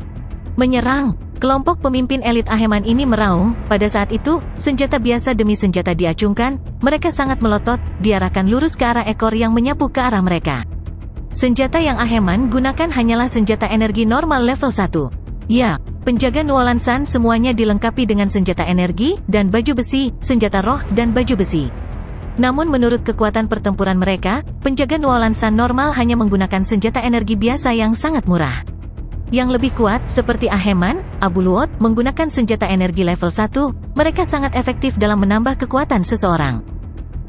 Menyerang, Kelompok pemimpin elit Aheman ini meraung. Pada saat itu, senjata biasa demi senjata diacungkan. Mereka sangat melotot, diarahkan lurus ke arah ekor yang menyapu ke arah mereka. Senjata yang Aheman gunakan hanyalah senjata energi normal level 1. Ya, penjaga Nuolan San semuanya dilengkapi dengan senjata energi, dan baju besi, senjata roh, dan baju besi. Namun menurut kekuatan pertempuran mereka, penjaga Nuolan San normal hanya menggunakan senjata energi biasa yang sangat murah. Yang lebih kuat, seperti Aheman, Abu Luot, menggunakan senjata energi level 1, mereka sangat efektif dalam menambah kekuatan seseorang.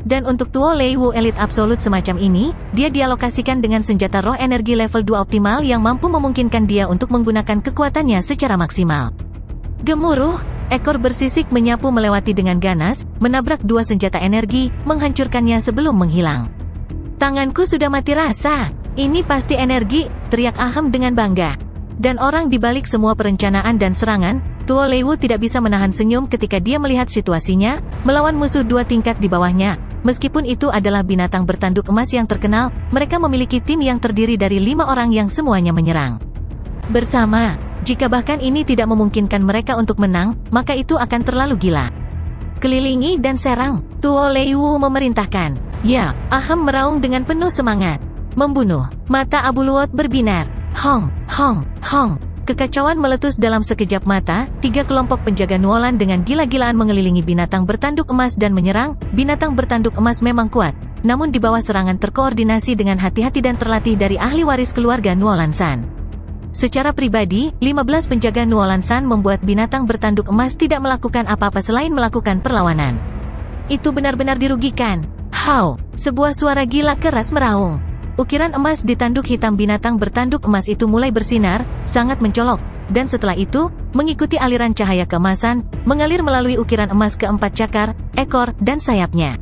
Dan untuk Tuo Lei Wu elit absolut semacam ini, dia dialokasikan dengan senjata roh energi level 2 optimal yang mampu memungkinkan dia untuk menggunakan kekuatannya secara maksimal. Gemuruh, ekor bersisik menyapu melewati dengan ganas, menabrak dua senjata energi, menghancurkannya sebelum menghilang. Tanganku sudah mati rasa. Ini pasti energi, teriak Ahem dengan bangga. Dan orang di balik semua perencanaan dan serangan, Tuo Lei Wu tidak bisa menahan senyum ketika dia melihat situasinya, melawan musuh 2 tingkat di bawahnya. Meskipun itu adalah binatang bertanduk emas yang terkenal, mereka memiliki tim yang terdiri dari 5 orang yang semuanya menyerang bersama. Jika bahkan ini tidak memungkinkan mereka untuk menang, maka itu akan terlalu gila. Kelilingi dan serang, Tuo Lei Wu memerintahkan. Ya, Ahem meraung dengan penuh semangat. Membunuh. Mata Abu Luot berbinar. Hong, hong, hong. Kekacauan meletus dalam sekejap mata. 3 kelompok penjaga Nuolan dengan gila-gilaan mengelilingi binatang bertanduk emas dan menyerang. Binatang bertanduk emas memang kuat, namun di bawah serangan terkoordinasi dengan hati-hati dan terlatih dari ahli waris keluarga Nuolan San. Secara pribadi, 15 penjaga Nuolan San membuat binatang bertanduk emas tidak melakukan apa-apa selain melakukan perlawanan. Itu benar-benar dirugikan. Hau! Sebuah suara gila keras meraung. Ukiran emas di tanduk hitam binatang bertanduk emas itu mulai bersinar, sangat mencolok, dan setelah itu, mengikuti aliran cahaya keemasan, mengalir melalui ukiran emas keempat cakar, ekor, dan sayapnya.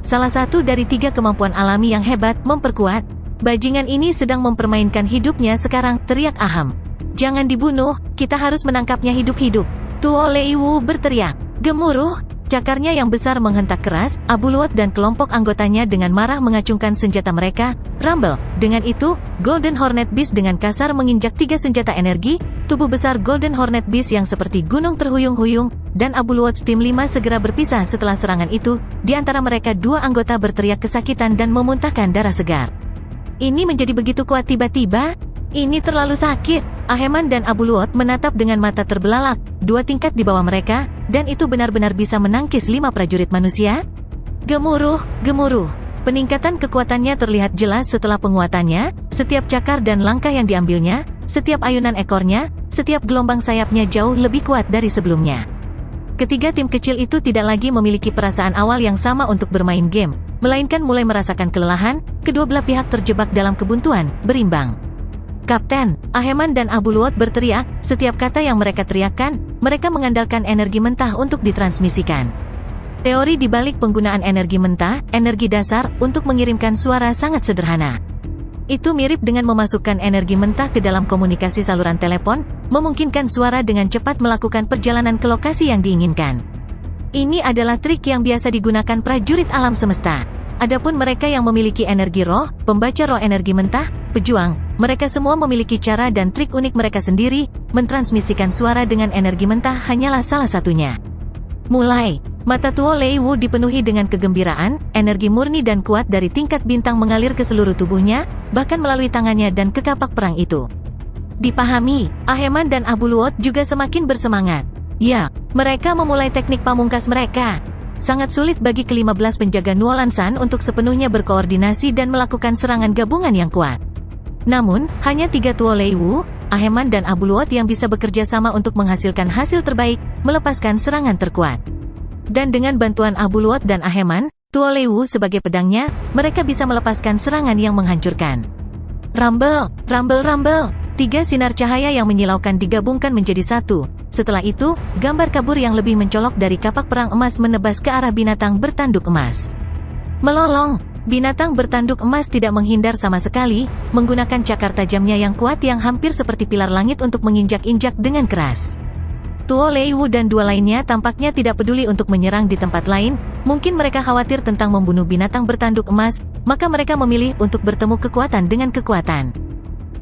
Salah satu dari 3 kemampuan alami yang hebat, memperkuat. Bajingan ini sedang mempermainkan hidupnya sekarang, teriak Ahem. Jangan dibunuh, kita harus menangkapnya hidup-hidup. Tuo Lei Wu berteriak. Gemuruh. Cakarnya yang besar menghentak keras, Abu Luot dan kelompok anggotanya dengan marah mengacungkan senjata mereka. Rumble. Dengan itu, Golden Hornet Beast dengan kasar menginjak 3 senjata energi, tubuh besar Golden Hornet Beast yang seperti gunung terhuyung-huyung, dan Abu Luot Tim 5 segera berpisah setelah serangan itu. Di antara mereka 2 anggota berteriak kesakitan dan memuntahkan darah segar. Ini menjadi begitu kuat tiba-tiba? Ini terlalu sakit. Aheman dan Abu Luot menatap dengan mata terbelalak, 2 tingkat di bawah mereka, dan itu benar-benar bisa menangkis 5 prajurit manusia? Gemuruh, gemuruh. Peningkatan kekuatannya terlihat jelas setelah penguatannya, setiap cakar dan langkah yang diambilnya, setiap ayunan ekornya, setiap gelombang sayapnya jauh lebih kuat dari sebelumnya. Ketiga tim kecil itu tidak lagi memiliki perasaan awal yang sama untuk bermain game, melainkan mulai merasakan kelelahan. Kedua belah pihak terjebak dalam kebuntuan, berimbang. Kapten, Aheman dan Abu Luot berteriak. Setiap kata yang mereka teriakkan, mereka mengandalkan energi mentah untuk ditransmisikan. Teori di balik penggunaan energi mentah, energi dasar, untuk mengirimkan suara sangat sederhana. Itu mirip dengan memasukkan energi mentah ke dalam komunikasi saluran telepon, memungkinkan suara dengan cepat melakukan perjalanan ke lokasi yang diinginkan. Ini adalah trik yang biasa digunakan prajurit alam semesta. Adapun mereka yang memiliki energi roh, pembaca roh energi mentah, pejuang, mereka semua memiliki cara dan trik unik mereka sendiri. Mentransmisikan suara dengan energi mentah hanyalah salah satunya. Mulai. Mata Tuo Lei Wu dipenuhi dengan kegembiraan, energi murni dan kuat dari tingkat bintang mengalir ke seluruh tubuhnya, bahkan melalui tangannya dan ke kapak perang itu. Dipahami, Aheman dan Abu Luot juga semakin bersemangat. Ya, mereka memulai teknik pamungkas mereka. Sangat sulit bagi ke-15 penjaga Nuolan San untuk sepenuhnya berkoordinasi dan melakukan serangan gabungan yang kuat. Namun, hanya 3 Tuo Lei Wu, Aheman dan Abu Luot yang bisa bekerja sama untuk menghasilkan hasil terbaik, melepaskan serangan terkuat. Dan dengan bantuan Abu Luot dan Aheman, Tuo Lei Wu sebagai pedangnya, mereka bisa melepaskan serangan yang menghancurkan. Rumble, rumble, rumble. 3 sinar cahaya yang menyilaukan digabungkan menjadi satu. Setelah itu, gambar kabur yang lebih mencolok dari kapak perang emas menebas ke arah binatang bertanduk emas. Melolong, binatang bertanduk emas tidak menghindar sama sekali, menggunakan cakar tajamnya yang kuat yang hampir seperti pilar langit untuk menginjak-injak dengan keras. Tuo Lei Wu dan 2 lainnya tampaknya tidak peduli untuk menyerang di tempat lain. Mungkin mereka khawatir tentang membunuh binatang bertanduk emas, maka mereka memilih untuk bertemu kekuatan dengan kekuatan.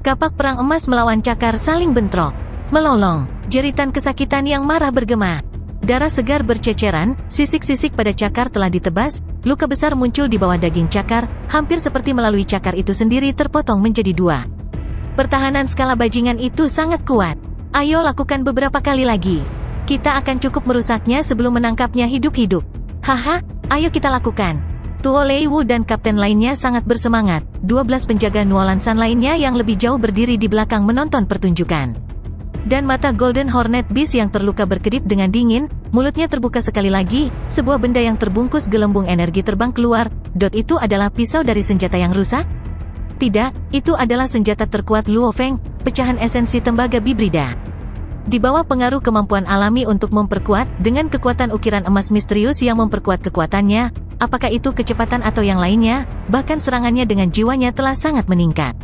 Kapak perang emas melawan cakar saling bentrok. Melolong. Jeritan kesakitan yang marah bergema. Darah segar berceceran, sisik-sisik pada cakar telah ditebas, luka besar muncul di bawah daging cakar, hampir seperti melalui cakar itu sendiri terpotong menjadi dua. Pertahanan skala bajingan itu sangat kuat. Ayo lakukan beberapa kali lagi. Kita akan cukup merusaknya sebelum menangkapnya hidup-hidup. Haha, ayo kita lakukan. Tuo Lei Wu dan kapten lainnya sangat bersemangat. 12 penjaga Nuolan San lainnya yang lebih jauh berdiri di belakang menonton pertunjukan. Dan mata Golden Hornet Beast yang terluka berkedip dengan dingin, mulutnya terbuka sekali lagi, sebuah benda yang terbungkus gelembung energi terbang keluar. Itu adalah pisau dari senjata yang rusak? Tidak, itu adalah senjata terkuat Luo Feng, pecahan esensi tembaga bibrida. Di bawah pengaruh kemampuan alami untuk memperkuat, dengan kekuatan ukiran emas misterius yang memperkuat kekuatannya, apakah itu kecepatan atau yang lainnya, bahkan serangannya dengan jiwanya telah sangat meningkat.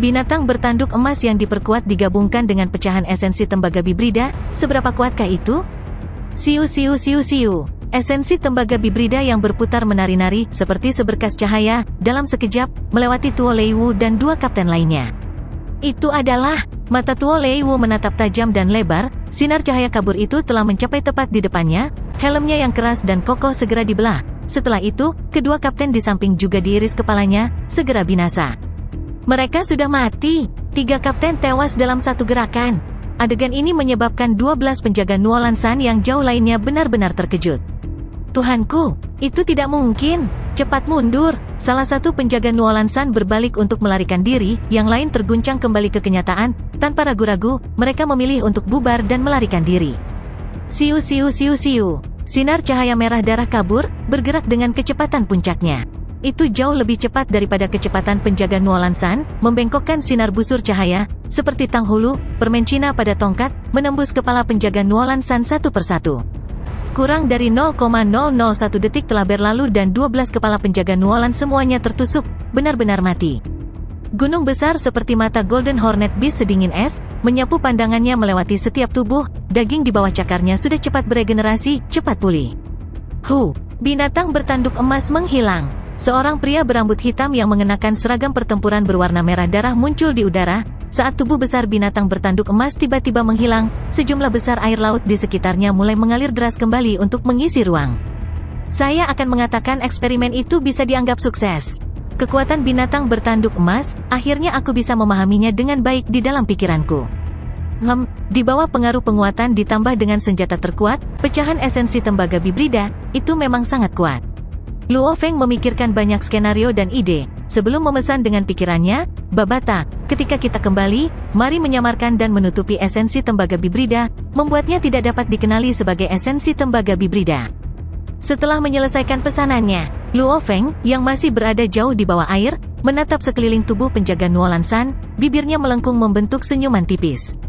Binatang bertanduk emas yang diperkuat digabungkan dengan pecahan esensi tembaga bibrida, seberapa kuatkah itu? Siu siu siu siu. Esensi tembaga bibrida yang berputar menari-nari, seperti seberkas cahaya, dalam sekejap, melewati Tuo Lei Wu dan dua kapten lainnya. Itu adalah, mata Tuo Lei Wu menatap tajam dan lebar, sinar cahaya kabur itu telah mencapai tepat di depannya, helmnya yang keras dan kokoh segera dibelah. Setelah itu, kedua kapten di samping juga diiris kepalanya, segera binasa. Mereka sudah mati. 3 kapten tewas dalam satu gerakan. Adegan ini menyebabkan 12 penjaga Nuolan San yang jauh lainnya benar-benar terkejut. Tuhanku, itu tidak mungkin. Cepat mundur. Salah satu penjaga Nuolan San berbalik untuk melarikan diri, yang lain terguncang kembali ke kenyataan. Tanpa ragu-ragu, mereka memilih untuk bubar dan melarikan diri. Siu siu siu siu. Sinar cahaya merah darah kabur, bergerak dengan kecepatan puncaknya. Itu jauh lebih cepat daripada kecepatan penjaga Nuolan San, membengkokkan sinar busur cahaya, seperti tang hulu, permen Cina pada tongkat, menembus kepala penjaga Nuolan San satu persatu. Kurang dari 0,001 detik telah berlalu dan 12 kepala penjaga Nuolan semuanya tertusuk, benar-benar mati. Gunung besar seperti mata Golden Hornet Beast sedingin es, menyapu pandangannya melewati setiap tubuh, daging di bawah cakarnya sudah cepat beregenerasi, cepat pulih. Binatang bertanduk emas menghilang. Seorang pria berambut hitam yang mengenakan seragam pertempuran berwarna merah darah muncul di udara. Saat tubuh besar binatang bertanduk emas tiba-tiba menghilang, sejumlah besar air laut di sekitarnya mulai mengalir deras kembali untuk mengisi ruang. Saya akan mengatakan eksperimen itu bisa dianggap sukses. Kekuatan binatang bertanduk emas, akhirnya aku bisa memahaminya dengan baik di dalam pikiranku. Di bawah pengaruh penguatan ditambah dengan senjata terkuat, pecahan esensi tembaga bibrida, itu memang sangat kuat. Luo Feng memikirkan banyak skenario dan ide. Sebelum memesan dengan pikirannya, Babata, ketika kita kembali, mari menyamarkan dan menutupi esensi tembaga bibrida, membuatnya tidak dapat dikenali sebagai esensi tembaga bibrida. Setelah menyelesaikan pesanannya, Luo Feng, yang masih berada jauh di bawah air, menatap sekeliling tubuh penjaga Nuolan San, bibirnya melengkung membentuk senyuman tipis.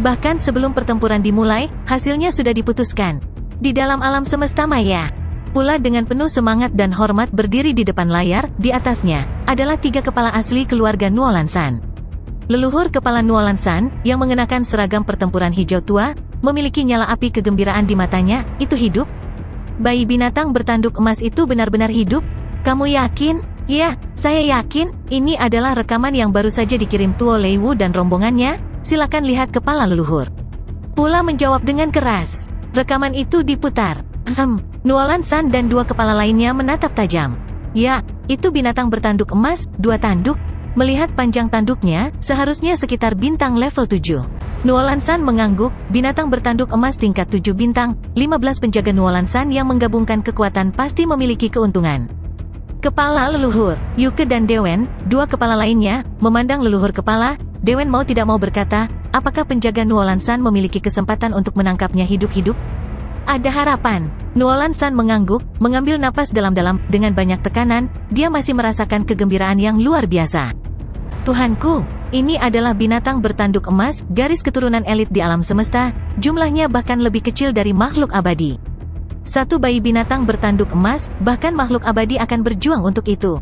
Bahkan sebelum pertempuran dimulai, hasilnya sudah diputuskan. Di dalam alam semesta maya. Pula dengan penuh semangat dan hormat berdiri di depan layar, di atasnya, adalah 3 kepala asli keluarga Nuolan San. Leluhur kepala Nuolan San, yang mengenakan seragam pertempuran hijau tua, memiliki nyala api kegembiraan di matanya, itu hidup? Bayi binatang bertanduk emas itu benar-benar hidup? Kamu yakin? Ya, saya yakin, ini adalah rekaman yang baru saja dikirim Tuo Lei Wu dan rombongannya, silakan lihat kepala leluhur. Pula menjawab dengan keras. Rekaman itu diputar. Nuolan San dan 2 kepala lainnya menatap tajam. Ya, itu binatang bertanduk emas, 2 tanduk. Melihat panjang tanduknya, seharusnya sekitar bintang level 7. Nuolan San mengangguk, binatang bertanduk emas tingkat 7 bintang, 15 penjaga Nuolan San yang menggabungkan kekuatan pasti memiliki keuntungan. Kepala leluhur, Yuke dan Dewen, 2 kepala lainnya, memandang leluhur kepala. Dewen mau tidak mau berkata, apakah penjaga Nuolan San memiliki kesempatan untuk menangkapnya hidup-hidup? Ada harapan. Nuolan San mengangguk, mengambil napas dalam-dalam, dengan banyak tekanan, dia masih merasakan kegembiraan yang luar biasa. Tuhanku, ini adalah binatang bertanduk emas, garis keturunan elit di alam semesta, jumlahnya bahkan lebih kecil dari makhluk abadi. Satu bayi binatang bertanduk emas, bahkan makhluk abadi akan berjuang untuk itu.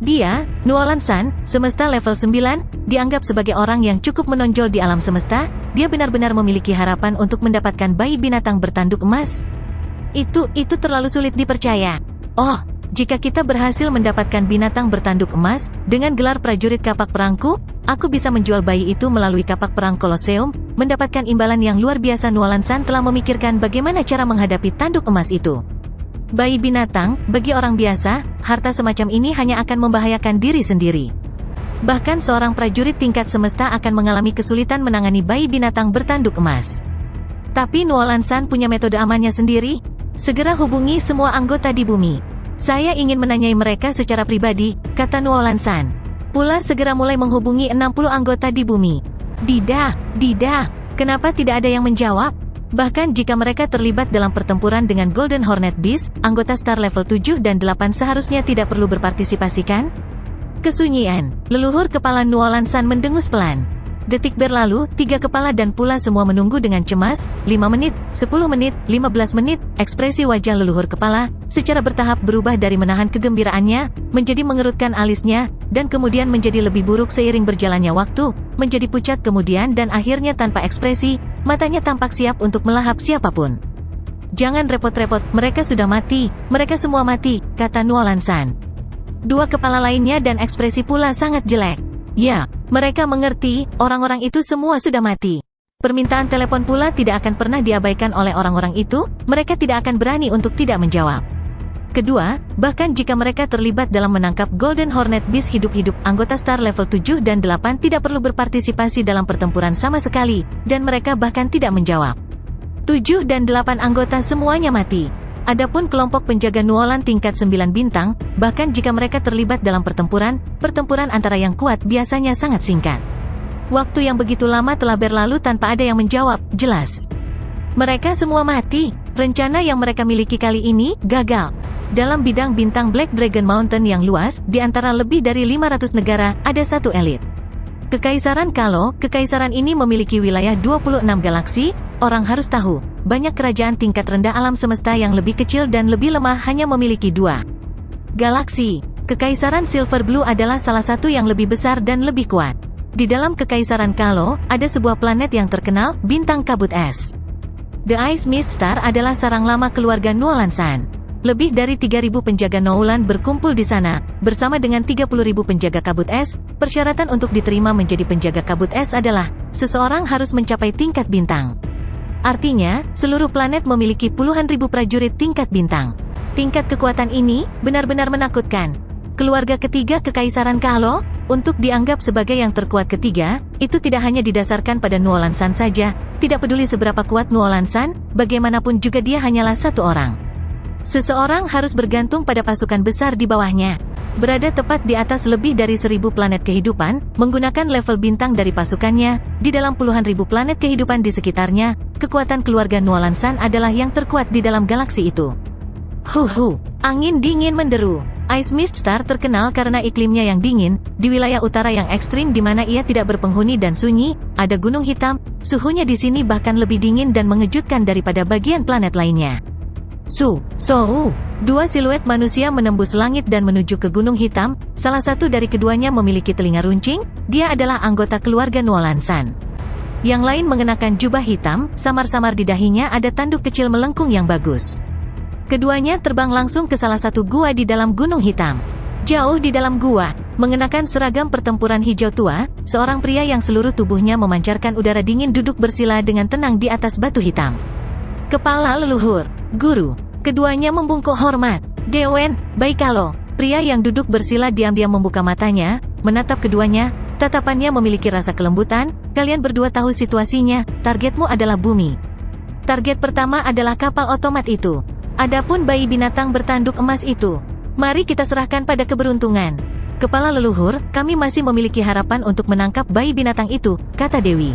Dia, Nuolan San, semesta level 9, dianggap sebagai orang yang cukup menonjol di alam semesta, dia benar-benar memiliki harapan untuk mendapatkan bayi binatang bertanduk emas. Itu terlalu sulit dipercaya. Oh, Jika kita berhasil mendapatkan binatang bertanduk emas, dengan gelar prajurit kapak perangku, aku bisa menjual bayi itu melalui kapak perang Kolosseum, mendapatkan imbalan yang luar biasa. Nuolan San telah memikirkan bagaimana cara menghadapi tanduk emas itu. Bayi binatang, bagi orang biasa, harta semacam ini hanya akan membahayakan diri sendiri. Bahkan seorang prajurit tingkat semesta akan mengalami kesulitan menangani bayi binatang bertanduk emas. Tapi Nuolan San punya metode amannya sendiri. Segera hubungi semua anggota di bumi. Saya ingin menanyai mereka secara pribadi, kata Nuolan San. Pula segera mulai menghubungi 60 anggota di bumi. Dida, kenapa tidak ada yang menjawab? Bahkan jika mereka terlibat dalam pertempuran dengan Golden Hornet Beast, anggota Star level 7 dan 8 seharusnya tidak perlu berpartisipasi kan? Kesunyian. Leluhur kepala Nuolan San mendengus pelan. Detik berlalu, 3 kepala dan pula semua menunggu dengan cemas. 5 menit, 10 menit, 15 menit. Ekspresi wajah leluhur kepala secara bertahap berubah dari menahan kegembiraannya, menjadi mengerutkan alisnya, dan kemudian menjadi lebih buruk seiring berjalannya waktu, menjadi pucat kemudian dan akhirnya tanpa ekspresi, matanya tampak siap untuk melahap siapapun. Jangan repot-repot, mereka sudah mati, mereka semua mati, kata Nuolan San. 2 kepala lainnya dan ekspresi pula sangat jelek. Ya, mereka mengerti, orang-orang itu semua sudah mati. Permintaan telepon pula tidak akan pernah diabaikan oleh orang-orang itu, mereka tidak akan berani untuk tidak menjawab. Kedua, bahkan jika mereka terlibat dalam menangkap Golden Hornet Beast hidup-hidup, anggota Star level 7 dan 8 tidak perlu berpartisipasi dalam pertempuran sama sekali, dan mereka bahkan tidak menjawab. 7 dan 8 anggota semuanya mati. Adapun kelompok penjaga Nuolan tingkat 9 bintang, bahkan jika mereka terlibat dalam pertempuran antara yang kuat biasanya sangat singkat. Waktu yang begitu lama telah berlalu tanpa ada yang menjawab, jelas. Mereka semua mati. Rencana yang mereka miliki kali ini, gagal. Dalam bidang bintang Black Dragon Mountain yang luas, di antara lebih dari 500 negara, ada satu elit. Kekaisaran Kalo, kekaisaran ini memiliki wilayah 26 galaksi. Orang harus tahu, banyak kerajaan tingkat rendah alam semesta yang lebih kecil dan lebih lemah hanya memiliki 2 galaksi. Kekaisaran Silver Blue adalah salah satu yang lebih besar dan lebih kuat. Di dalam kekaisaran Kalo, ada sebuah planet yang terkenal, bintang kabut es. The Ice Mist Star adalah sarang lama keluarga Nuolan San. Lebih dari 3.000 penjaga Nuolan berkumpul di sana, bersama dengan 30.000 penjaga kabut es. Persyaratan untuk diterima menjadi penjaga kabut es adalah, seseorang harus mencapai tingkat bintang. Artinya, seluruh planet memiliki puluhan ribu prajurit tingkat bintang. Tingkat kekuatan ini, benar-benar menakutkan. Keluarga ketiga kekaisaran Kalo, untuk dianggap sebagai yang terkuat ketiga, itu tidak hanya didasarkan pada Nuolan San saja, tidak peduli seberapa kuat Nuolan San, bagaimanapun juga dia hanyalah satu orang. Seseorang harus bergantung pada pasukan besar di bawahnya. Berada tepat di atas lebih dari 1.000 planet kehidupan, menggunakan level bintang dari pasukannya, di dalam puluhan ribu planet kehidupan di sekitarnya, kekuatan keluarga Nuolan San adalah yang terkuat di dalam galaksi itu. Angin dingin menderu. Ice Mist Star terkenal karena iklimnya yang dingin, di wilayah utara yang ekstrim di mana ia tidak berpenghuni dan sunyi, ada gunung hitam, suhunya di sini bahkan lebih dingin dan mengejutkan daripada bagian planet lainnya. Dua siluet manusia menembus langit dan menuju ke gunung hitam, salah satu dari keduanya memiliki telinga runcing, dia adalah anggota keluarga Nuolan San. Yang lain mengenakan jubah hitam, samar-samar di dahinya ada tanduk kecil melengkung yang bagus. Keduanya terbang langsung ke salah satu gua di dalam gunung hitam. Jauh di dalam gua, mengenakan seragam pertempuran hijau tua, seorang pria yang seluruh tubuhnya memancarkan udara dingin duduk bersila dengan tenang di atas batu hitam. Kepala leluhur, guru. Keduanya membungkuk hormat. Dewen, baik Kalo. Pria yang duduk bersila diam-diam membuka matanya, menatap keduanya, tatapannya memiliki rasa kelembutan. Kalian berdua tahu situasinya, targetmu adalah bumi. Target pertama adalah kapal otomat itu. Adapun bayi binatang bertanduk emas itu, mari kita serahkan pada keberuntungan. Kepala leluhur, kami masih memiliki harapan untuk menangkap bayi binatang itu, kata Dewi.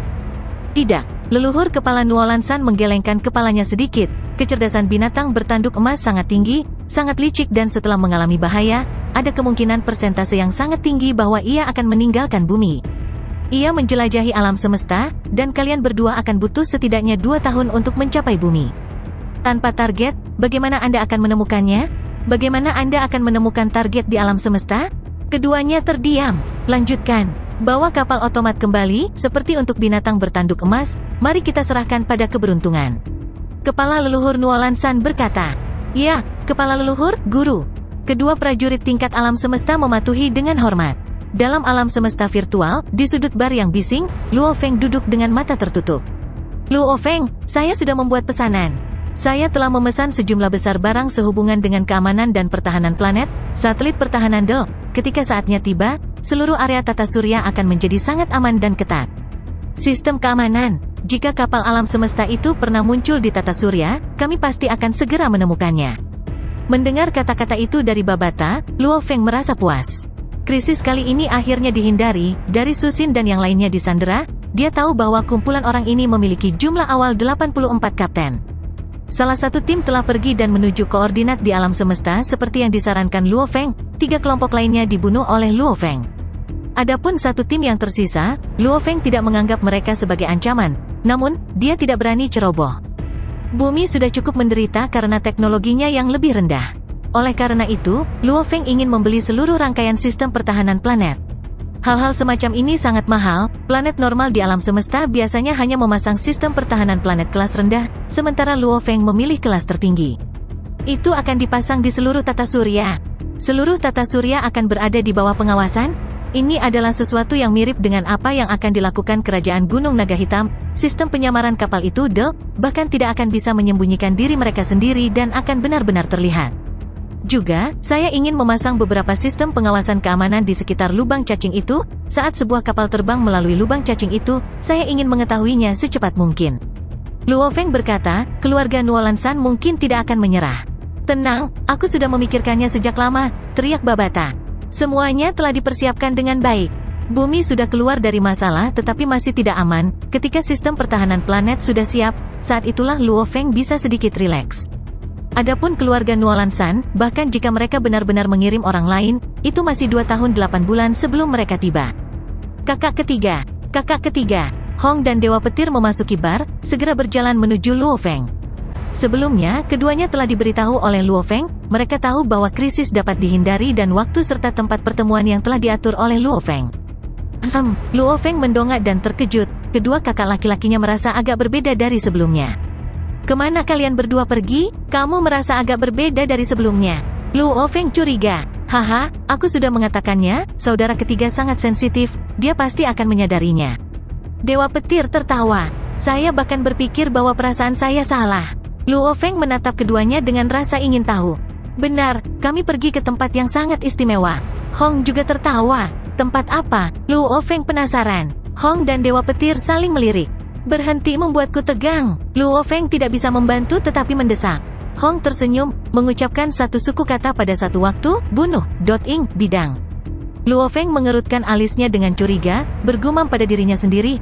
Tidak, leluhur kepala Nuolan San menggelengkan kepalanya sedikit. Kecerdasan binatang bertanduk emas sangat tinggi, sangat licik dan setelah mengalami bahaya, ada kemungkinan persentase yang sangat tinggi bahwa ia akan meninggalkan bumi. Ia menjelajahi alam semesta, dan kalian berdua akan butuh setidaknya 2 tahun untuk mencapai bumi. Tanpa target, bagaimana Anda akan menemukannya? Bagaimana Anda akan menemukan target di alam semesta? Keduanya terdiam. Lanjutkan. Bawa kapal otomat kembali, seperti untuk binatang bertanduk emas, mari kita serahkan pada keberuntungan. Kepala leluhur Nuolan San berkata, "Ya, kepala leluhur, guru." Kedua prajurit tingkat alam semesta mematuhi dengan hormat. Dalam alam semesta virtual, di sudut bar yang bising, Luo Feng duduk dengan mata tertutup. Luo Feng, saya sudah membuat pesanan. Saya telah memesan sejumlah besar barang sehubungan dengan keamanan dan pertahanan planet, satelit pertahanan DEL. Ketika saatnya tiba, seluruh area tata surya akan menjadi sangat aman dan ketat. Sistem keamanan. Jika kapal alam semesta itu pernah muncul di tata surya, kami pasti akan segera menemukannya. Mendengar kata-kata itu dari Babata, Luo Feng merasa puas. Krisis kali ini akhirnya dihindari, dari Susin dan yang lainnya disandera, dia tahu bahwa kumpulan orang ini memiliki jumlah awal 84 kapten. Salah satu tim telah pergi dan menuju koordinat di alam semesta seperti yang disarankan Luo Feng, 3 kelompok lainnya dibunuh oleh Luo Feng. Adapun satu tim yang tersisa, Luo Feng tidak menganggap mereka sebagai ancaman, namun, dia tidak berani ceroboh. Bumi sudah cukup menderita karena teknologinya yang lebih rendah. Oleh karena itu, Luo Feng ingin membeli seluruh rangkaian sistem pertahanan planet. Hal-hal semacam ini sangat mahal, planet normal di alam semesta biasanya hanya memasang sistem pertahanan planet kelas rendah, sementara Luo Feng memilih kelas tertinggi. Itu akan dipasang di seluruh tata surya. Seluruh tata surya akan berada di bawah pengawasan. Ini adalah sesuatu yang mirip dengan apa yang akan dilakukan Kerajaan Gunung Naga Hitam. Sistem penyamaran kapal itu DEL, bahkan tidak akan bisa menyembunyikan diri mereka sendiri dan akan benar-benar terlihat. Juga, saya ingin memasang beberapa sistem pengawasan keamanan di sekitar lubang cacing itu. Saat sebuah kapal terbang melalui lubang cacing itu, saya ingin mengetahuinya secepat mungkin. Luo Feng berkata, keluarga Nuolan San mungkin tidak akan menyerah. Tenang, aku sudah memikirkannya sejak lama, teriak Babata. Semuanya telah dipersiapkan dengan baik. Bumi sudah keluar dari masalah tetapi masih tidak aman. Ketika sistem pertahanan planet sudah siap, saat itulah Luo Feng bisa sedikit rileks. Adapun keluarga Nuolan San, bahkan jika mereka benar-benar mengirim orang lain, itu masih 2 tahun 8 bulan sebelum mereka tiba. Kakak ketiga, Hong dan Dewa Petir memasuki bar, segera berjalan menuju Luo Feng. Sebelumnya, keduanya telah diberitahu oleh Luo Feng, mereka tahu bahwa krisis dapat dihindari dan waktu serta tempat pertemuan yang telah diatur oleh Luo Feng. Luo Feng mendongak dan terkejut, kedua kakak laki-lakinya merasa agak berbeda dari sebelumnya. Kemana kalian berdua pergi? Kamu merasa agak berbeda dari sebelumnya. Luo Feng curiga. Haha, aku sudah mengatakannya, saudara ketiga sangat sensitif, dia pasti akan menyadarinya. Dewa Petir tertawa. Saya bahkan berpikir bahwa perasaan saya salah. Luo Feng menatap keduanya dengan rasa ingin tahu. Benar, kami pergi ke tempat yang sangat istimewa. Hong juga tertawa. Tempat apa? Luo Feng penasaran. Hong dan Dewa Petir saling melirik. Berhenti membuatku tegang. Luo Feng tidak bisa membantu tetapi mendesak. Hong tersenyum, mengucapkan satu suku kata pada satu waktu, bunuh, bidang. Luo Feng mengerutkan alisnya dengan curiga, bergumam pada dirinya sendiri,